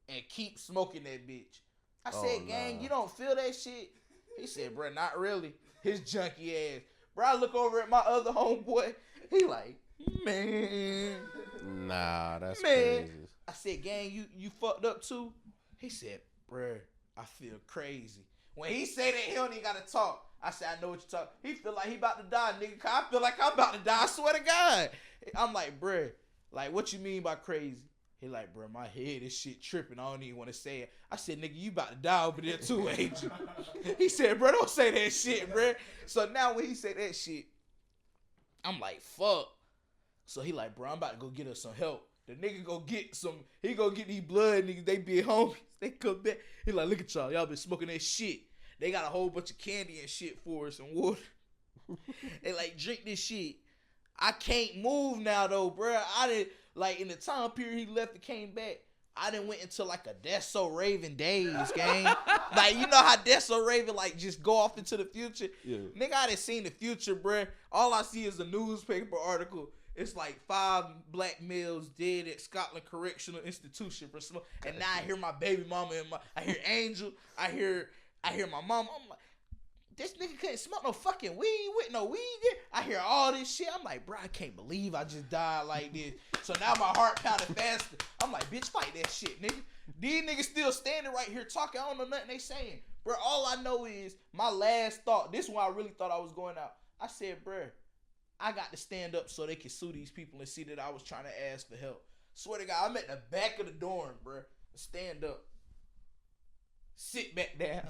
and keep smoking that bitch. I said, gang, you don't feel that shit? He said, bruh, not really. His junky ass. Bruh, I look over at my other homeboy. He like, man. Nah, that's Man. crazy. I said, gang, you fucked up too? He said, bruh, I feel crazy. When he say that, he don't even gotta talk. I said, I know what you're talking. He feel like he about to die, nigga. Cause I feel like I'm about to die. I swear to God. I'm like, bruh, like, what you mean by crazy? He like, bruh, my head, this shit tripping. I don't even want to say it. I said, nigga, you about to die over there too, ain't you? He said, bruh, don't say that shit, bruh. So now when he said that shit, I'm like, fuck. So he like, bruh, I'm about to go get us some help. The nigga go get he go get these blood niggas, they be homies. They come back. He like, look at y'all been smoking that shit. They got a whole bunch of candy and shit for us and water. They like, drink this shit. I can't move now though, bruh. I didn't, like in the time period he left and came back, I done went into like a Death So Raven days, gang. Like, you know how Death So Raven like just go off into the future? Yeah. Nigga, I done seen the future, bruh. All I see is a newspaper article. It's like 5 black males dead at Scotland Correctional Institution for smoke. And now I hear my baby mama and I hear Angel. I hear my mama. I'm like, this nigga couldn't smoke no fucking weed with no weed. I hear all this shit. I'm like, bro, I can't believe I just died like this. So now my heart pounding faster. I'm like, bitch, fight that shit, nigga. These niggas still standing right here talking. I don't know nothing they saying. Bro, all I know is my last thought. This one I really thought I was going out. I said, bro, I got to stand up so they can sue these people and see that I was trying to ask for help. Swear to God, I'm at the back of the dorm, bro. Stand up. Sit back down.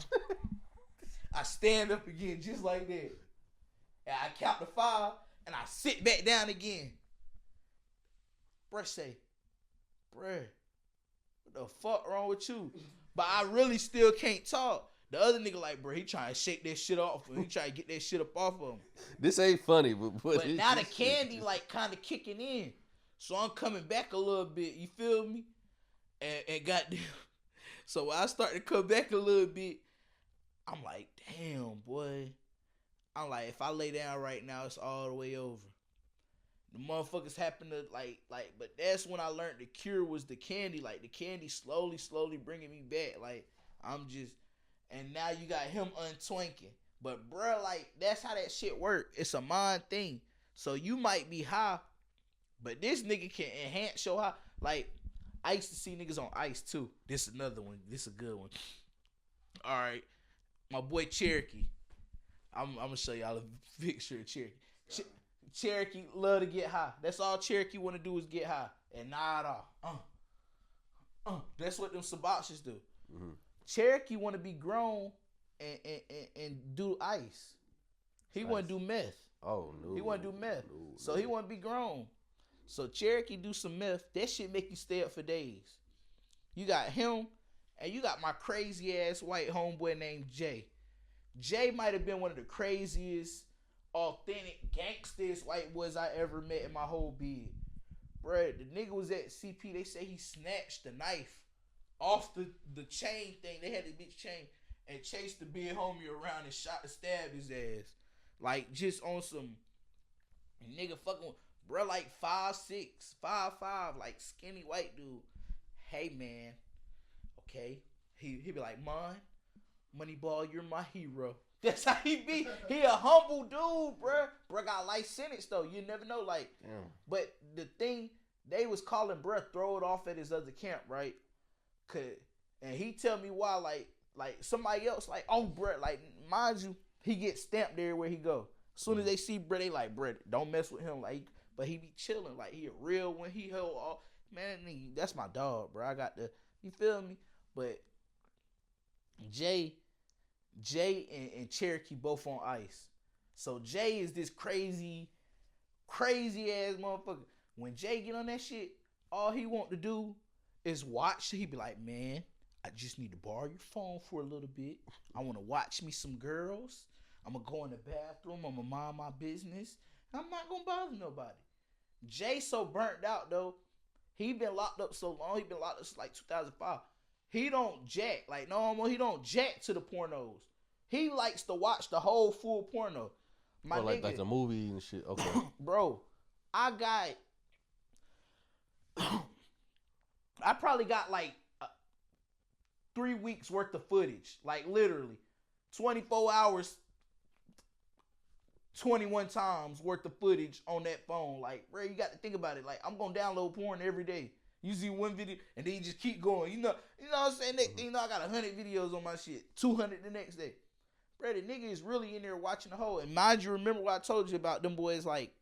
I stand up again just like that. And I count to 5 and I sit back down again. Bruh say, bruh, what the fuck wrong with you? But I really still can't talk. The other nigga like, bro, he trying to shake that shit off him. He trying to get that shit up off of him. This ain't funny, but now the candy like kind of kicking in. So I'm coming back a little bit. You feel me? And goddamn. So when I start to come back a little bit, I'm like, damn, boy. I'm like, if I lay down right now, it's all the way over. The motherfuckers happen to but that's when I learned the cure was the candy. Like the candy slowly bringing me back. Like I'm just, and now you got him untwinking. But bruh, like that's how that shit work. It's a mind thing. So you might be high, but this nigga can enhance your high. Like I used to see niggas on ice too. This is another one. This is a good one. All right, my boy Cherokee. I'm gonna show y'all a picture of Cherokee. Cherokee love to get high. That's all Cherokee want to do is get high and nod off. That's what them suboxes do. Mm-hmm. Cherokee want to be grown and do ice. He want to do meth. Oh no. He want to do meth. So he want to be grown. So Cherokee do some meth. That shit make you stay up for days. You got him, and you got my crazy ass white homeboy named Jay. Jay might have been one of the craziest, authentic, gangsters white boys I ever met in my whole being. Bruh, the nigga was at CP. They say he snatched the knife off the chain thing. They had the bitch chain and chased the big homie around and stabbed his ass. Like, just on some nigga fucking, bruh, like 5'6", 5'5", like skinny white dude. Hey, man. Okay. He be like, Moneyball, you're my hero. That's how he be. He a humble dude, bruh. Bruh got life sentence though. You never know, like. Damn. But the thing, they was calling bruh throw it off at his other camp, right? And he tell me why, like somebody else, like, oh bruh, like mind you, he gets stamped everywhere he go. As soon as they see bruh, they like, bruh, don't mess with him, like. But he be chilling, like he a real when he held all. Man, that's my dog, bro. I got the, you feel me? But Jay and Cherokee both on ice. So Jay is this crazy ass motherfucker. When Jay get on that shit, all he want to do is watch. He be like, man, I just need to borrow your phone for a little bit. I want to watch me some girls. I'm going to go in the bathroom. I'm going to mind my business. I'm not going to bother nobody. Jay so burnt out, though. He been locked up so long. He been locked up since like 2005. He don't jack. Like, no more. He don't jack to the pornos. He likes to watch the whole full porno. My nigga, like the movie and shit. Okay. bro, I probably got like 3 weeks worth of footage. Like, literally. 24 hours, 21 times worth of footage on that phone. Like, bro, you got to think about it. Like, I'm going to download porn every day. You see one video, and then you just keep going. You know what I'm saying? Next thing you know, I got 100 videos on my shit. 200 the next day. Bro, the nigga is really in there watching the whole. And mind you, remember what I told you about them boys, like,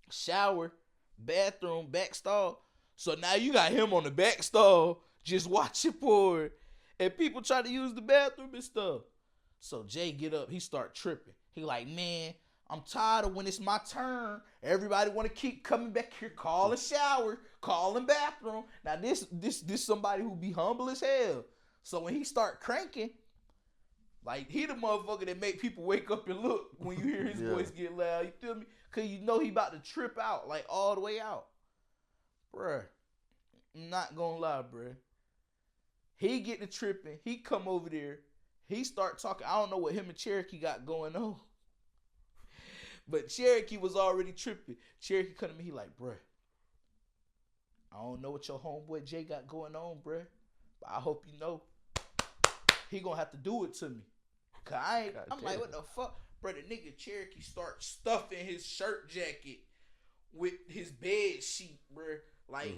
shower, bathroom, back stall. So now you got him on the back stall just watching porn. And people try to use the bathroom and stuff. So Jay get up, he start tripping. He like, man, I'm tired of when it's my turn. Everybody want to keep coming back here, calling shower, calling bathroom. Now this somebody who be humble as hell. So when he start cranking, like he the motherfucker that make people wake up and look when you hear his voice get loud. You feel me? Cause you know he about to trip out, like all the way out. Bruh, I'm not gonna lie, bruh. He get to tripping. He come over there. He start talking. I don't know what him and Cherokee got going on. But Cherokee was already tripping. Cherokee come to me, he like, bruh, I don't know what your homeboy Jay got going on, bruh. But I hope you know he gonna have to do it to me. Cause I'm like, what the fuck? Bruh, the nigga Cherokee start stuffing his shirt jacket with his bed sheet, bruh. Like,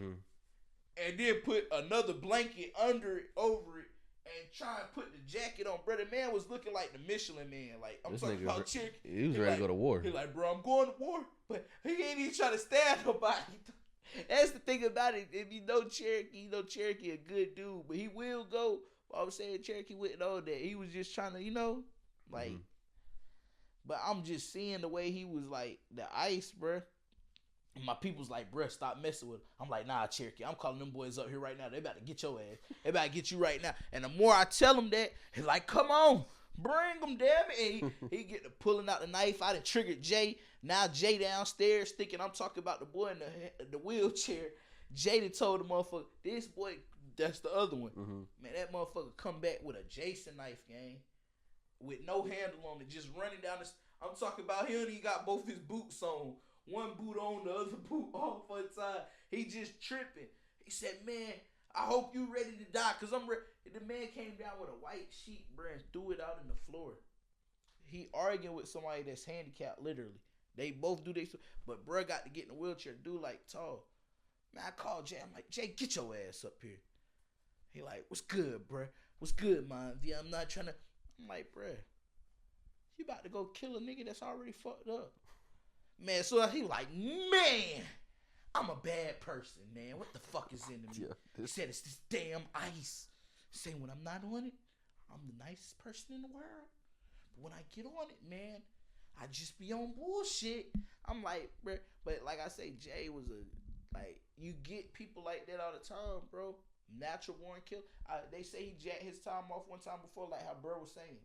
and then put another blanket under it, over it. And try and put the jacket on, brother. Man was looking like the Michelin Man. Like, I'm talking about Cherokee. He was ready to go to war. He like, bro, I'm going to war, but he ain't even trying to stab nobody. That's the thing about it. If you know Cherokee a good dude, but he will go. I'm saying Cherokee wouldn't know that. He was just trying to, like. But I'm just seeing the way he was like the ice, bro. My people's like, bruh, stop messing with him. I'm like, nah, Cherokee. I'm calling them boys up here right now. They about to get your ass. They about to get you right now. And the more I tell him that, he's like, come on, bring him, damn it. And he get to pulling out the knife. I done triggered Jay. Now Jay downstairs thinking I'm talking about the boy in the wheelchair. Jay done told the motherfucker, this boy, that's the other one. Man, that motherfucker come back with a Jason knife, gang. With no handle on it. Just running down the... I'm talking about him. He got both his boots on. One boot on, the other boot off one side. He just tripping. He said, man, I hope you ready to die, because I'm ready. The man came down with a white sheet, bro, and threw it out in the floor. He arguing with somebody that's handicapped, literally. They both do this. But bro got to get in a wheelchair. Dude, like, tall. Man, I called Jay. I'm like, Jay, get your ass up here. He like, what's good, bro? What's good, man? Yeah, I'm not trying to. I'm like, bro, you about to go kill a nigga that's already fucked up. Man, so he like, man, I'm a bad person, man. What the fuck is in me? He said, it's this damn ice. Saying when I'm not on it, I'm the nicest person in the world. But when I get on it, man, I just be on bullshit. I'm like, bro. But like I say, Jay was like, you get people like that all the time, bro. Natural born kill. They say he jacked his time off one time before, like how bro was saying.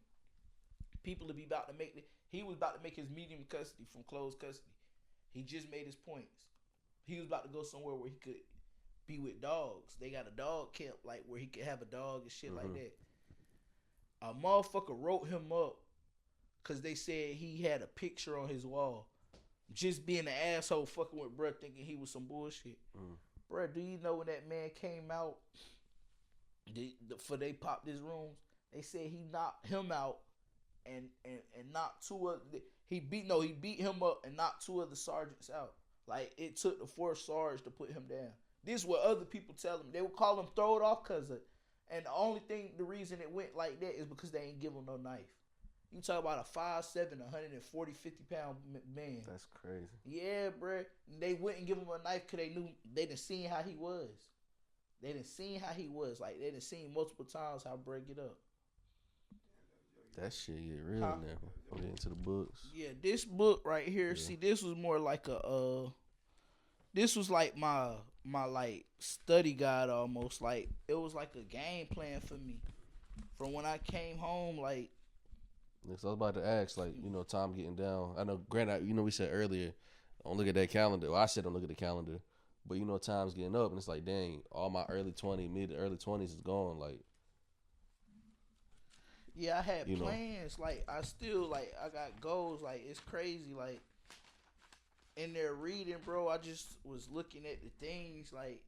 People to be about to make he was about to make his medium custody from closed custody. He just made his points. He was about to go somewhere where he could be with dogs. They got a dog camp, like where he could have a dog and shit like that. A motherfucker wrote him up because they said he had a picture on his wall. Just being an asshole fucking with bruh, thinking he was some bullshit. Bruh, do you know when that man came out, for they popped his rooms, they said he knocked him out and knocked two of he beat him up and knocked two of the sergeants out. Like it took the 4th sergeant to put him down. This is what other people tell him. They would call him throw it off cuz and the reason it went like that is because they ain't give him no knife. You talk about a 5'7", 140, 50-pound man. That's crazy. Yeah, bruh. They wouldn't give him a knife because they done seen how he was. They done seen how he was. Like, they done seen multiple times how bruh get up. That shit get real Huh? now. I'm getting into the books. Yeah, this book right here, see, this was more like this was like my like study guide almost. Like, it was like a game plan for me. From when I came home, like, Next, I was about to ask, like, time getting down. I know, granted, we said earlier, don't look at that calendar. Well, I said don't look at the calendar. But, time's getting up, and it's like, dang, all my mid to early 20s is gone. Like, yeah, I had plans. Like, I still, like, I got goals. Like, it's crazy. Like, in there reading, bro, I just was looking at the things, like,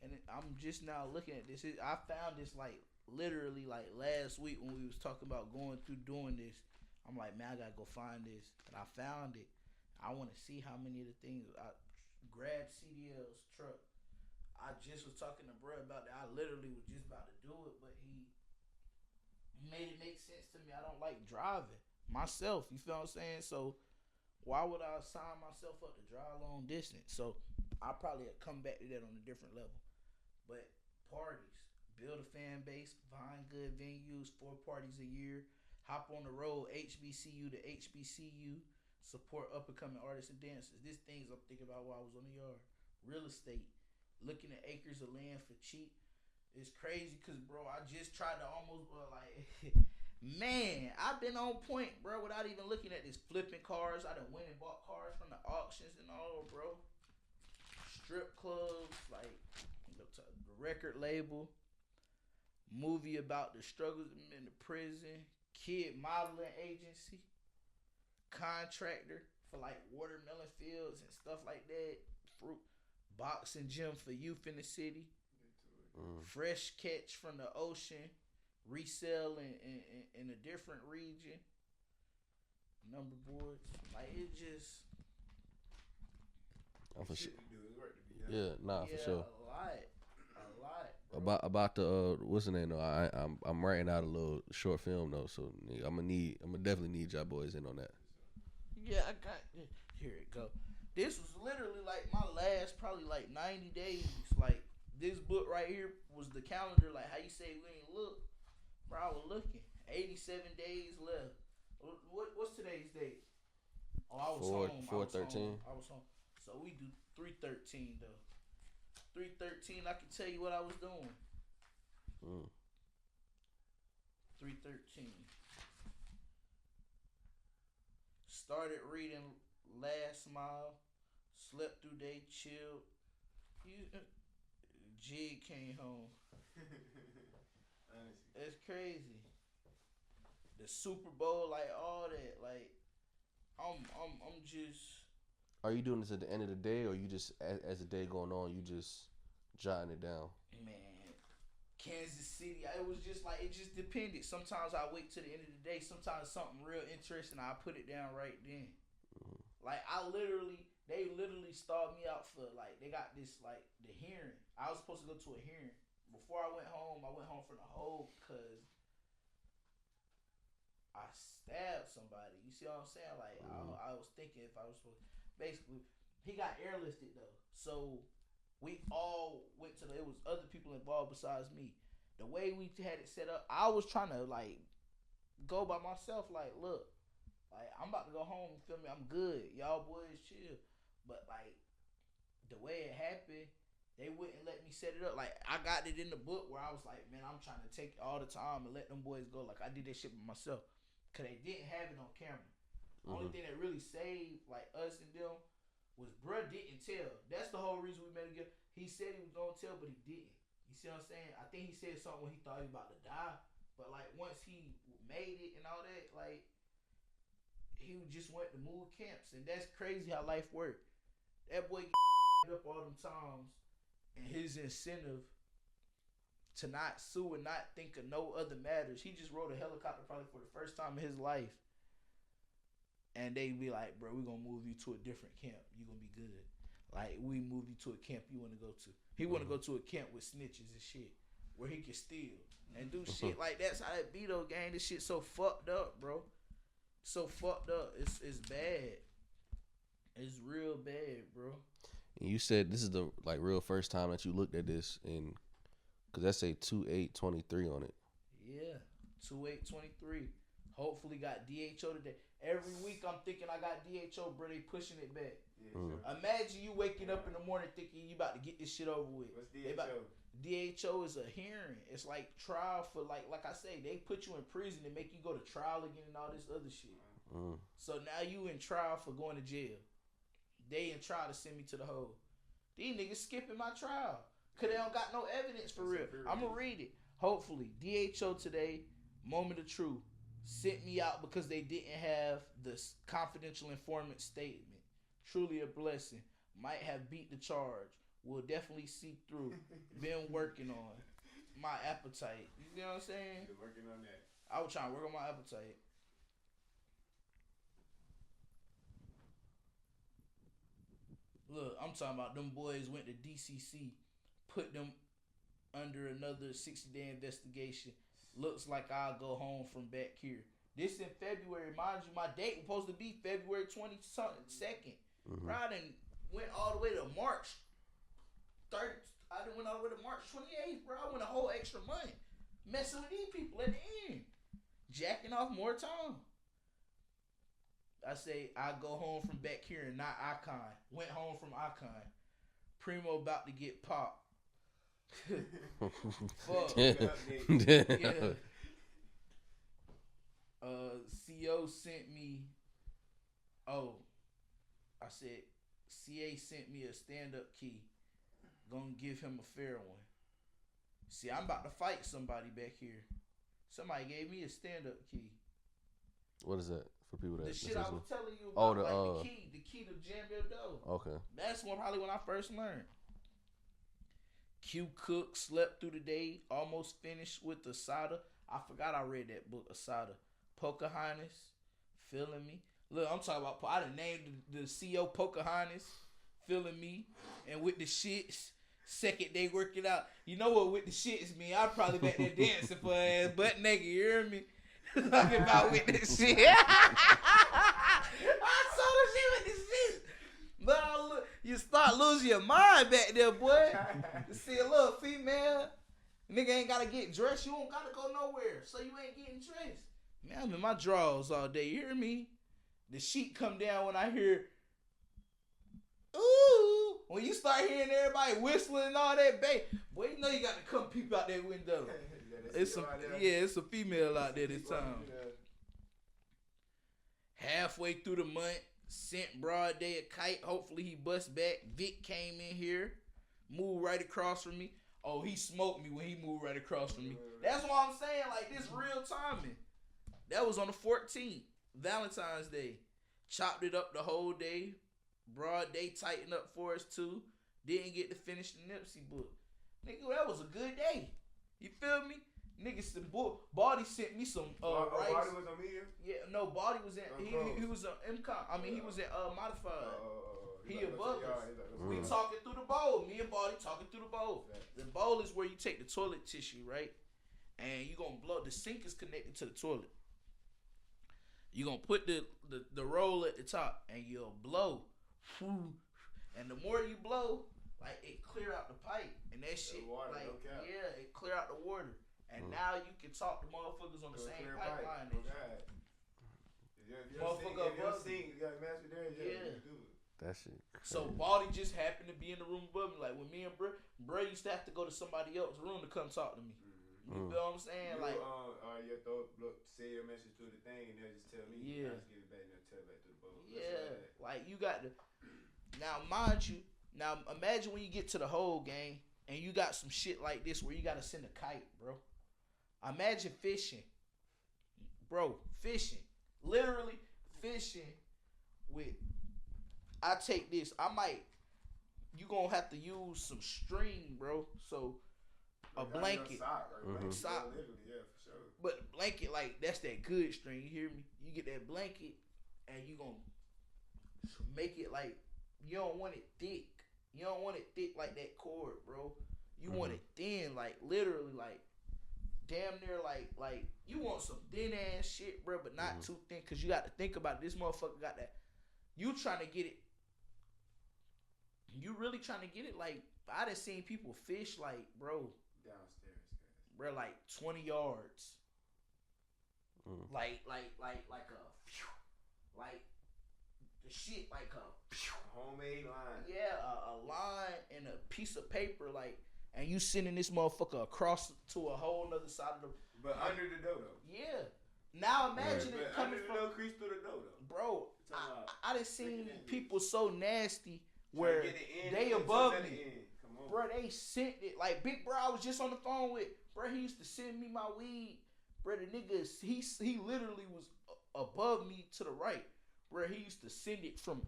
and I'm just now looking at this. I found this, like, literally like last week when we was talking about going through doing this. I'm like, man, I gotta go find this, and I found it. I want to see how many of the things I grabbed. CDL's truck. I just was talking to bro about that. I literally was just about to do it, but he made it make sense to me. I don't like driving myself. You feel what I'm saying? So why would I sign myself up to drive long distance? So I probably come back to that on a different level. But parties. Build a fan base, find good venues, 4 parties a year, hop on the road, HBCU to HBCU, support up-and-coming artists and dancers. These things I'm thinking about while I was on the yard. Real estate, looking at acres of land for cheap. It's crazy because, bro, I just tried to almost, man, I've been on point, bro, without even looking at this. Flipping cars. I done went and bought cars from the auctions and all, bro. Strip clubs, like, the record label. Movie about the struggles in the prison, kid modeling agency, contractor for like watermelon fields and stuff like that, fruit, boxing gym for youth in the city, fresh catch from the ocean, resell in a different region, number boards, like it just. For sure. For sure. A lot. About the what's the name though? I'm writing out a little short film though, so I'm gonna definitely need y'all boys in on that. Yeah, I got here it go. This was literally like my last probably like 90 days. Like this book right here was the calendar. Like how you say we ain't look, bro. I was looking. 87 days left. What's today's date? Oh, I was home. 4/13. I was home. So we do 3/13 though. 3/13, I can tell you what I was doing. 3/13. Started reading Last Mile. Slept through day, chilled. Jig came home. It's crazy. The Super Bowl, like all that, like I'm just. Are you doing this at the end of the day, or you just as the day going on, you just jotting it down? Man, Kansas City, it was just like it just depended. Sometimes I wait till the end of the day. Sometimes something real interesting, I put it down right then. Like they literally stalled me out for like they got this like the hearing. I was supposed to go to a hearing before I went home from the hole because I stabbed somebody. You see what I'm saying? Like I was thinking if I was supposed. Basically, he got airlifted though, so we all went to. It was other people involved besides me. The way we had it set up, I was trying to like go by myself. Like, look, like I'm about to go home. Feel me? I'm good. Y'all boys chill. But like the way it happened, they wouldn't let me set it up. Like I got it in the book where I was like, man, I'm trying to take all the time and let them boys go. Like I did that shit by myself, cause they didn't have it on camera. Only thing that really saved like us and them was bruh didn't tell. That's the whole reason we made it. He said he was gonna tell, but he didn't. You see what I'm saying? I think he said something when he thought he was about to die. But like once he made it and all that, like he just went to move camps, and that's crazy how life worked. That boy get up all them times, and his incentive to not sue and not think of no other matters. He just rode a helicopter probably for the first time in his life. And they be like, bro, we're going to move you to a different camp. You're going to be good. Like, we move you to a camp you want to go to. He want to go to a camp with snitches and shit where he can steal and do shit like that's how that be though, gang. This shit so fucked up, bro. So fucked up. It's bad. It's real bad, bro. And you said this is the like real first time that you looked at this, and because that say 2/8/23 on it. Yeah, 2/8/23. Hopefully got DHO today. Every week I'm thinking I got DHO, bro. They pushing it back. Yeah, Imagine you waking up in the morning thinking you about to get this shit over with. What's DHO? DHO is a hearing. It's like trial for like I say, they put you in prison and make you go to trial again and all this other shit. So now you in trial for going to jail. They in trial to send me to the hole. These niggas skipping my trial because they don't got no evidence for real. I'm going to read it. Hopefully. DHO today, moment of truth, sent me out because they didn't have the confidential informant statement. Truly a blessing. Might have beat the charge. Will definitely see through. Been working on my appetite. You know what I'm saying? Been working on that. I was trying to work on my appetite. Look, I'm talking about them boys went to DCC, put them under another 60-day investigation. Looks like I'll go home from back here. This in February. Mind you, my date was supposed to be February 22nd. Bro, I done went all the way to March 30th. I done went all the way to March 28th, bro. I went a whole extra month messing with these people at the end. Jacking off more time. I say I go home from back here and not Icon. Went home from Icon. Primo about to get popped. Fuck. Yeah. CO sent me. Oh, I said CA sent me a stand-up key. Gonna give him a fair one. See, I'm about to fight somebody back here. Somebody gave me a stand-up key. What is that for people that? The shit I was telling you Oh, about, like the key to jam your door. Okay. That's probably when I first learned. Q Cook slept through the day, almost finished with Asada. I forgot I read that book, Asada. Pocahontas, feeling me. Look, I'm talking about. I done named the CEO Pocahontas, feeling me, and with the shits. Second day working out. You know what with the shits mean? I probably back there dancing for ass butt naked. You hear me? Talking about with this shit. I saw the shit with this shit. But look, you start losing your mind back there, boy. You see a little female, nigga ain't gotta get dressed. You don't gotta go nowhere, so you ain't getting dressed. Man, I'm in my drawers all day. You hear me? The sheet come down when I hear, ooh. When you start hearing everybody whistling and all that, babe, boy, you know you got to come peep out that window. It's a female out there this time. Halfway through the month, sent Broad Day a kite. Hopefully he busts back. Vic came in here, moved right across from me. Oh, he smoked me when he moved right across from me. That's what I'm saying. Like, this real timing. That was on the 14th, Valentine's Day. Chopped it up the whole day. Broad Day tightened up for us too. Didn't get to finish the Nipsey book. Nigga, that was a good day. You feel me? Niggas, Baldy sent me some rice. Baldy was on Medium? Yeah, no, Baldy was in. He was on MCOM. I mean, he was in Modified. He above us. We talking through the bowl. Me and Baldy talking through the bowl. The bowl is where you take the toilet tissue, right? And you gonna blow. The sink is connected to the toilet. You gonna put the roll at the top, and you'll blow. And the more you blow, like, it clear out the pipe, and that shit, water, like, yeah, it clear out the water, and now you can talk to motherfuckers on the same pipeline. Motherfucker above me. Yeah. That shit crazy. So Baldy just happened to be in the room above me. Like, when me and bro used to have to go to somebody else's room to come talk to me. You know what I'm saying? You, like, say your message through the thing, and they'll just tell me. Yeah. I just get it back and they'll tell it back to the boat. Yeah. Like, you got to. Now, mind you, imagine when you get to the whole game and you got some shit like this where you got to send a kite, bro. Imagine fishing. Bro, fishing. Literally fishing with, I take this, you going to have to use some string, bro. So, a blanket. Sock. Literally, yeah, for sure. But blanket, like, that's that good string. You hear me? You get that blanket, and you gonna make it like, you don't want it thick. You don't want it thick like that cord, bro. You want it thin, like literally, like damn near, like you want some thin ass shit, bro, but not too thin. Cause you got to think about it. This motherfucker got that. You trying to get it. You really trying to get it? Like, I done seen people fish, like, bro, Downstairs, guys. bro, like 20 yards. Like the shit, like a homemade line. Yeah, a line and a piece of paper, like, and you sending this motherfucker across to a whole nother side of the. But under the dough, though. Yeah. Now imagine it coming under the from. dough, crease through the dough, though. Bro, I done seen people so nasty where they above me. Bro, they sent it. Like, big bro, I was just on the phone with, bro, he used to send me my weed. Bro, the nigga, he literally was above me to the right. Bro, he used to send it from,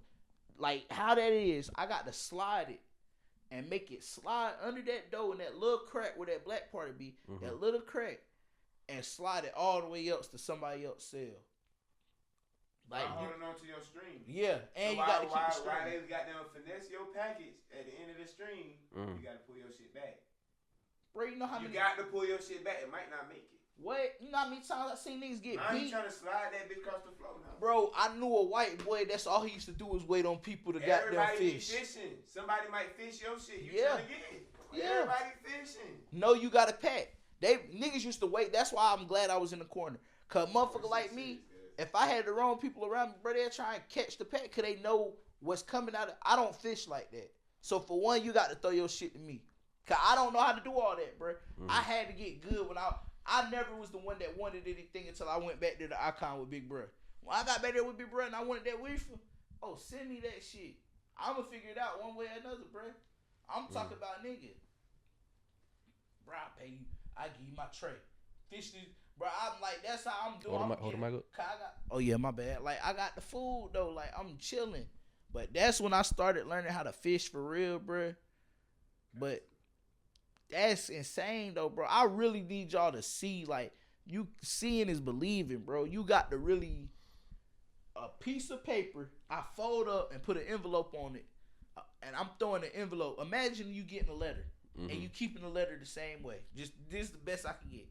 like, how that is, I got to slide it and make it slide under that dough in that little crack where that black part would be, that little crack, and slide it all the way up to somebody else's cell. Like, holding on to your stream. Yeah, and so you got to keep the stream. While they got them finesse your package at the end of the stream, you got to pull your shit back. Bro, you know how many... You got to pull your shit back. It might not make it. What? You know how many times I seen niggas get now beat? You trying to slide that bitch across the floor now. Bro, I knew a white boy, that's all he used to do was wait on people to goddamn fish. Everybody fishing. Somebody might fish your shit. You trying to get it. Yeah. Everybody fishing. No, you got to pack. Niggas used to wait. That's why I'm glad I was in the corner. Cause motherfucker like me, if I had the wrong people around me, bro, they'll try and catch the pack cause they know what's coming out of. I don't fish like that. So for one, you got to throw your shit to me. Cause I don't know how to do all that, bro. I had to get good when I never was the one that wanted anything until I went back to the icon with Big Bro. When I got back there with Big Bro and I wanted that reefer, oh, send me that shit. I'ma figure it out one way or another, bro. I'm talking about nigga. Bro, I pay you. I give you my tray. Fish this. Bro, I'm like, that's how I'm doing. Hold the mic up. Oh, yeah, my bad. Like, I got the food, though. Like, I'm chilling. But that's when I started learning how to fish for real, bro. But that's insane, though, bro. I really need y'all to see, like, you seeing is believing, bro. You got to really, a piece of paper, I fold up and put an envelope on it, and I'm throwing an envelope. Imagine you getting a letter, and you keeping the letter the same way. Just, this is the best I can get.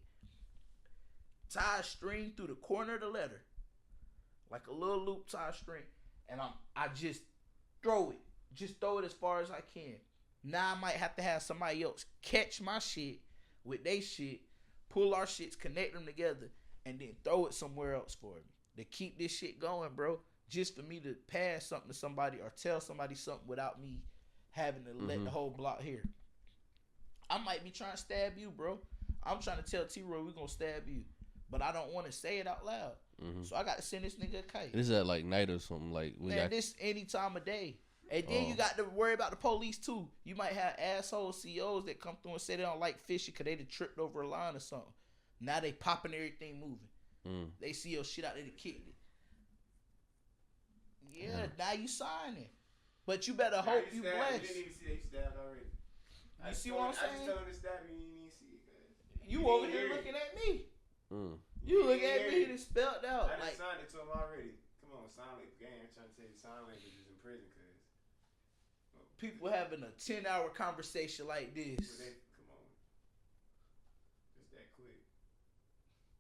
Tie a string through the corner of the letter, like a little loop tie string, and I just throw it. Just throw it as far as I can. Now I might have to have somebody else catch my shit with they shit, pull our shits, connect them together, and then throw it somewhere else for me to keep this shit going, bro. Just for me to pass something to somebody or tell somebody something without me having to let the whole block hear. I might be trying to stab you, bro. I'm trying to tell T-Roy we're going to stab you. But I don't want to say it out loud. So I got to send this nigga a kite. This is at like night or something. Like this any time of day. And then you got to worry about the police too. You might have asshole CEOs that come through and say they don't like fishing because they done tripped over a line or something. Now they popping everything moving. They see your shit out there to kick it. Yeah, now you signing. But you better hope you blessed. You didn't even see they stabbed already. You see what I'm saying? I just told him to stab you, you didn't even see it. You over here looking at me. You look at me and it's spelled out. I like, signed it to him already. Come on, sign language. Gang, I'm trying to tell you, sign language is in prison, cuz. People having a 10-hour conversation like this. Come on. Just that quick.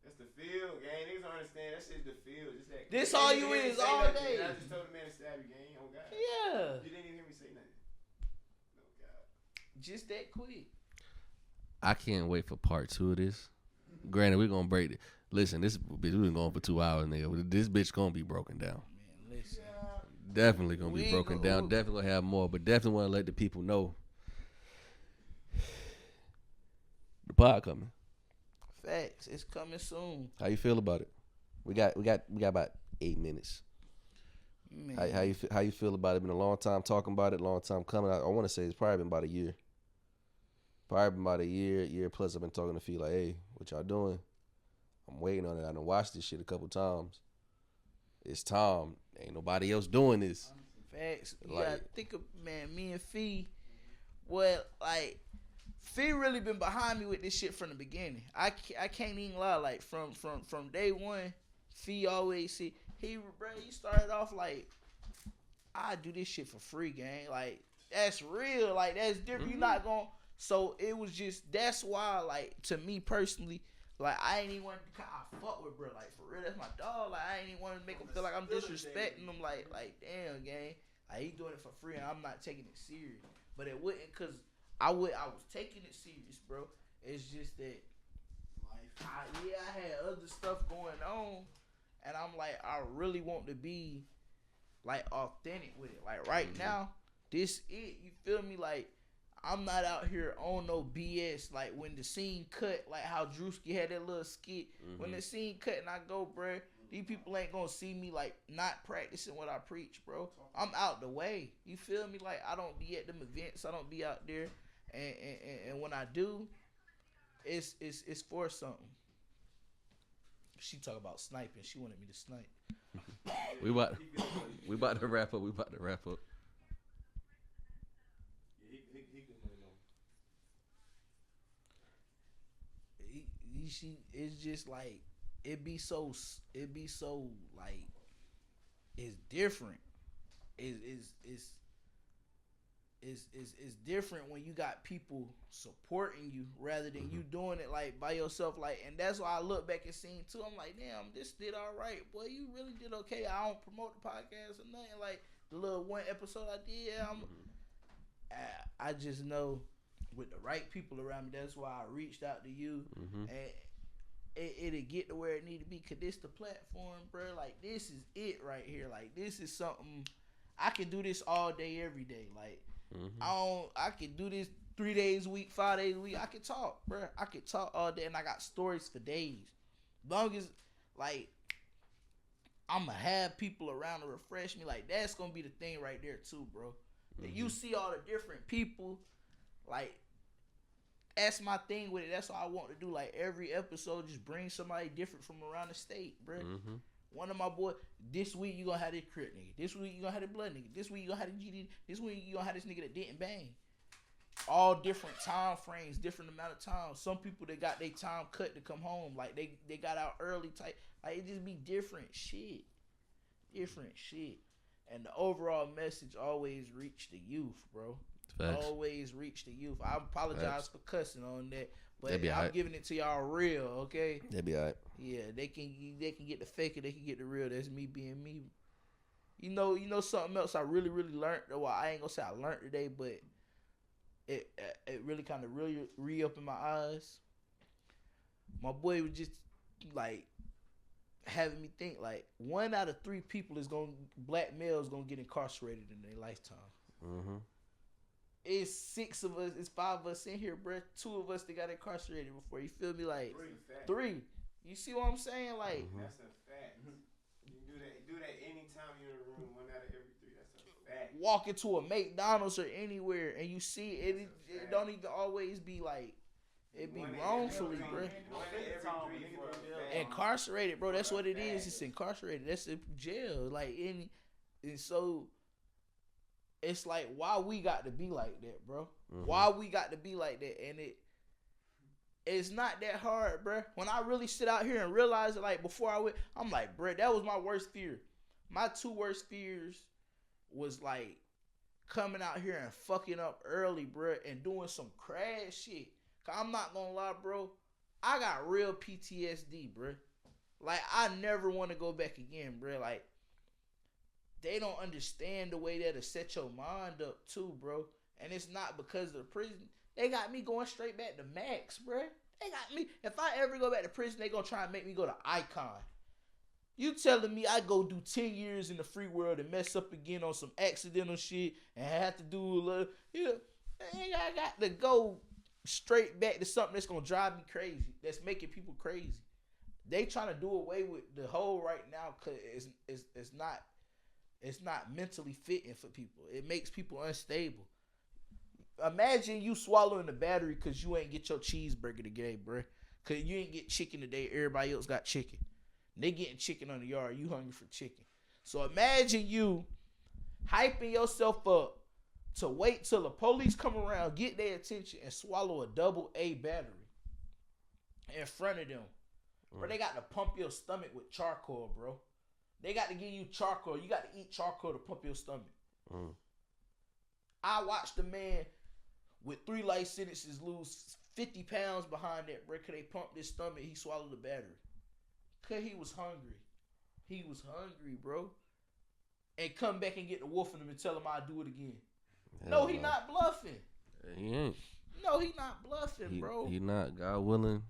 That's the field, gang. Niggas don't understand. That shit's the field. Just that quick. This all you is all day. I just told the man to stab you, gang. Oh, God. Yeah. You didn't even hear me say nothing. No, God. Just that quick. I can't wait for part 2 of this. Granted, we're gonna break it. Listen, this bitch, we've been going for 2 hours, nigga. This bitch gonna be broken down. Man, listen. Definitely gonna be broken down. Definitely gonna have more, but definitely want to let the people know the pod coming. Facts, it's coming soon. How you feel about it? We got about 8 minutes. Man. How you feel about it? Been a long time talking about it, long time coming. I want to say it's probably been about a year. Probably been about a year plus. I've been talking to Fee like, hey, what y'all doing? I'm waiting on it. I done watched this shit a couple times. It's time. Ain't nobody else doing this. Facts. You gotta think of, man, me and Fee, well, like, Fee really been behind me with this shit from the beginning. I can't even lie. Like from day one, Fee always see he started off like I do this shit for free, gang. Like that's real. Like that's different. You're not gonna. So it was just that's why like to me personally, like I ain't even want to. I fuck with bro. Like for real, that's my dog. Like I ain't even want to make him feel like I'm disrespecting him. Like damn, gang. Like he doing it for free and I'm not taking it serious. But it wouldn't cause. I was taking it serious, bro. It's just that I had other stuff going on, and I'm like, I really want to be like authentic with it. Like right now, this it. You feel me? Like I'm not out here on no BS. Like when the scene cut, like how Drewski had that little skit. When the scene cut and I go, bro, these people ain't gonna see me like not practicing what I preach, bro. I'm out the way. You feel me? Like I don't be at them events. I don't be out there. And when I do, it's for something. She talk about sniping. She wanted me to snipe. we about to wrap up. It's just like it be so like it's different. It's different when you got people supporting you rather than you doing it like by yourself. Like, and that's why I look back and seen too. I'm like, damn, this did all right, boy. You really did okay. I don't promote the podcast or nothing. Like the little one episode I did, I just know with the right people around me. That's why I reached out to you, and it'll get to where it need to be. Cause this the platform, bro. Like this is it right here. Like this is something I can do this all day, every day. Like. I can do this 3 days a week, 5 days a week. I can talk, bro. I can talk all day, and I got stories for days. Long as, like, I'ma have people around to refresh me. Like, that's gonna be the thing right there too, bro. You see all the different people, like, that's my thing with it. That's all I want to do. Like, every episode, just bring somebody different from around the state, bro. One of my boys, this week you gonna have this Crip nigga. This week you gonna have the Blood nigga. This week you gonna have the GD. This week you gonna have this nigga that didn't bang. All different time frames, different amount of time. Some people that got their time cut to come home, like they got out early type. Like it just be different shit. And the overall message always reach the youth, bro. Facts. Always reach the youth. I apologize for cussing on that. But I'm right. giving it to y'all real, okay? That'd be alright. Yeah, they can get the fake, or they can get the real. That's me being me. You know something else I really learned. Well, I ain't gonna say I learned today, but it really kind of really re-opened my eyes. My boy was just like having me think like 1 out of 3 people black males gonna get incarcerated in their lifetime. It's 6 of us. It's 5 of us in here, bro. 2 of us that got incarcerated before. You feel me? Like 3. You see what I'm saying? Like that's a fact. You do that anytime you're in a room. 1 out of every 3. That's a fact. Walk into a McDonald's or anywhere and you see it. It don't even always be like it be wrongfully, bro. Incarcerated, bro. That's what it is. It's incarcerated. That's in jail. Like and so. It's like why we got to be like that, bro. Why we got to be like that, and it's not that hard, bro. When I really sit out here and realize it, like before I went, I'm like, bro, that was my worst fear. My 2 worst fears was like coming out here and fucking up early, bro, and doing some crash shit. Cause I'm not gonna lie, bro, I got real PTSD, bro. Like I never want to go back again, bro. Like. They don't understand the way that'll set your mind up too, bro. And it's not because of the prison. They got me going straight back to max, bro. They got me. If I ever go back to prison, they gonna try and make me go to Icon. You telling me I go do 10 years in the free world and mess up again on some accidental shit and have to do a little, I got to go straight back to something that's gonna drive me crazy. That's making people crazy. They trying to do away with the whole right now because it's not mentally fitting for people. It makes people unstable. Imagine you swallowing the battery because you ain't get your cheeseburger today, bro. Because you ain't get chicken today. Everybody else got chicken. They getting chicken on the yard. You hungry for chicken. So imagine you hyping yourself up to wait till the police come around, get their attention, and swallow a double A battery in front of them. Bro, they got to pump your stomach with charcoal, bro. They got to give you charcoal. You got to eat charcoal to pump your stomach. I watched a man with 3 life sentences lose 50 pounds behind that, bro, because they pumped his stomach. He swallowed the battery. Because he was hungry. He was hungry, bro. And come back and get the wolf in him and tell him I'll do it again. No, he not bluffing. He ain't. No, he not bluffing, bro. He not. God willing.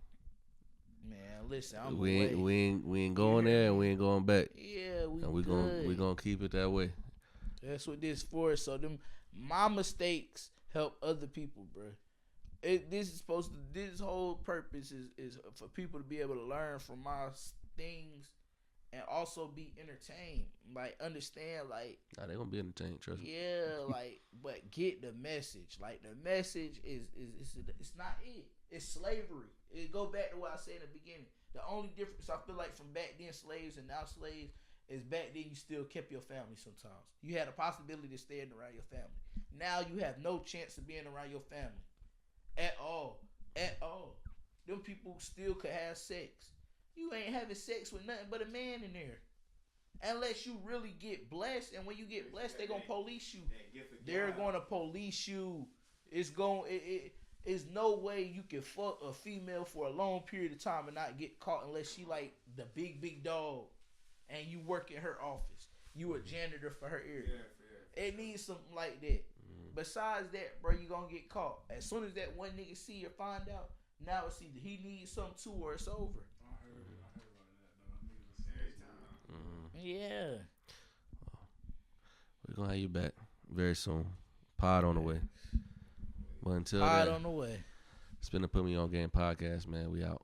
Man, listen, I'm we ain't going there and we ain't going back. Yeah, we gonna keep it that way. That's what this for. So my mistakes help other people, bro. This whole purpose is for people to be able to learn from my things and also be entertained. Like, understand, like, Nah, they gonna be entertained, trust me. Yeah, like, but get the message. Like, the message is it's not it. It's slavery. It go back to what I said in the beginning. The only difference I feel like from back then slaves and now slaves is back then you still kept your family sometimes. You had a possibility to stay around your family. Now you have no chance of being around your family. At all. At all. Them people still could have sex. You ain't having sex with nothing but a man in there. Unless you really get blessed. And when you get blessed, they're going to police you. They're going to police you. It's no way you can fuck a female for a long period of time and not get caught unless she like the big dog and you work in her office. You a janitor for her area. Yeah. It needs something like that. Besides that, bro, you gonna get caught. As soon as that one nigga see or find out, now it's either he needs something too or it's over. I heard about that. Yeah. We're gonna have you back very soon. Pod on the way. But until Pod then, on the way. it's been the Put Me On Game podcast, man. We out.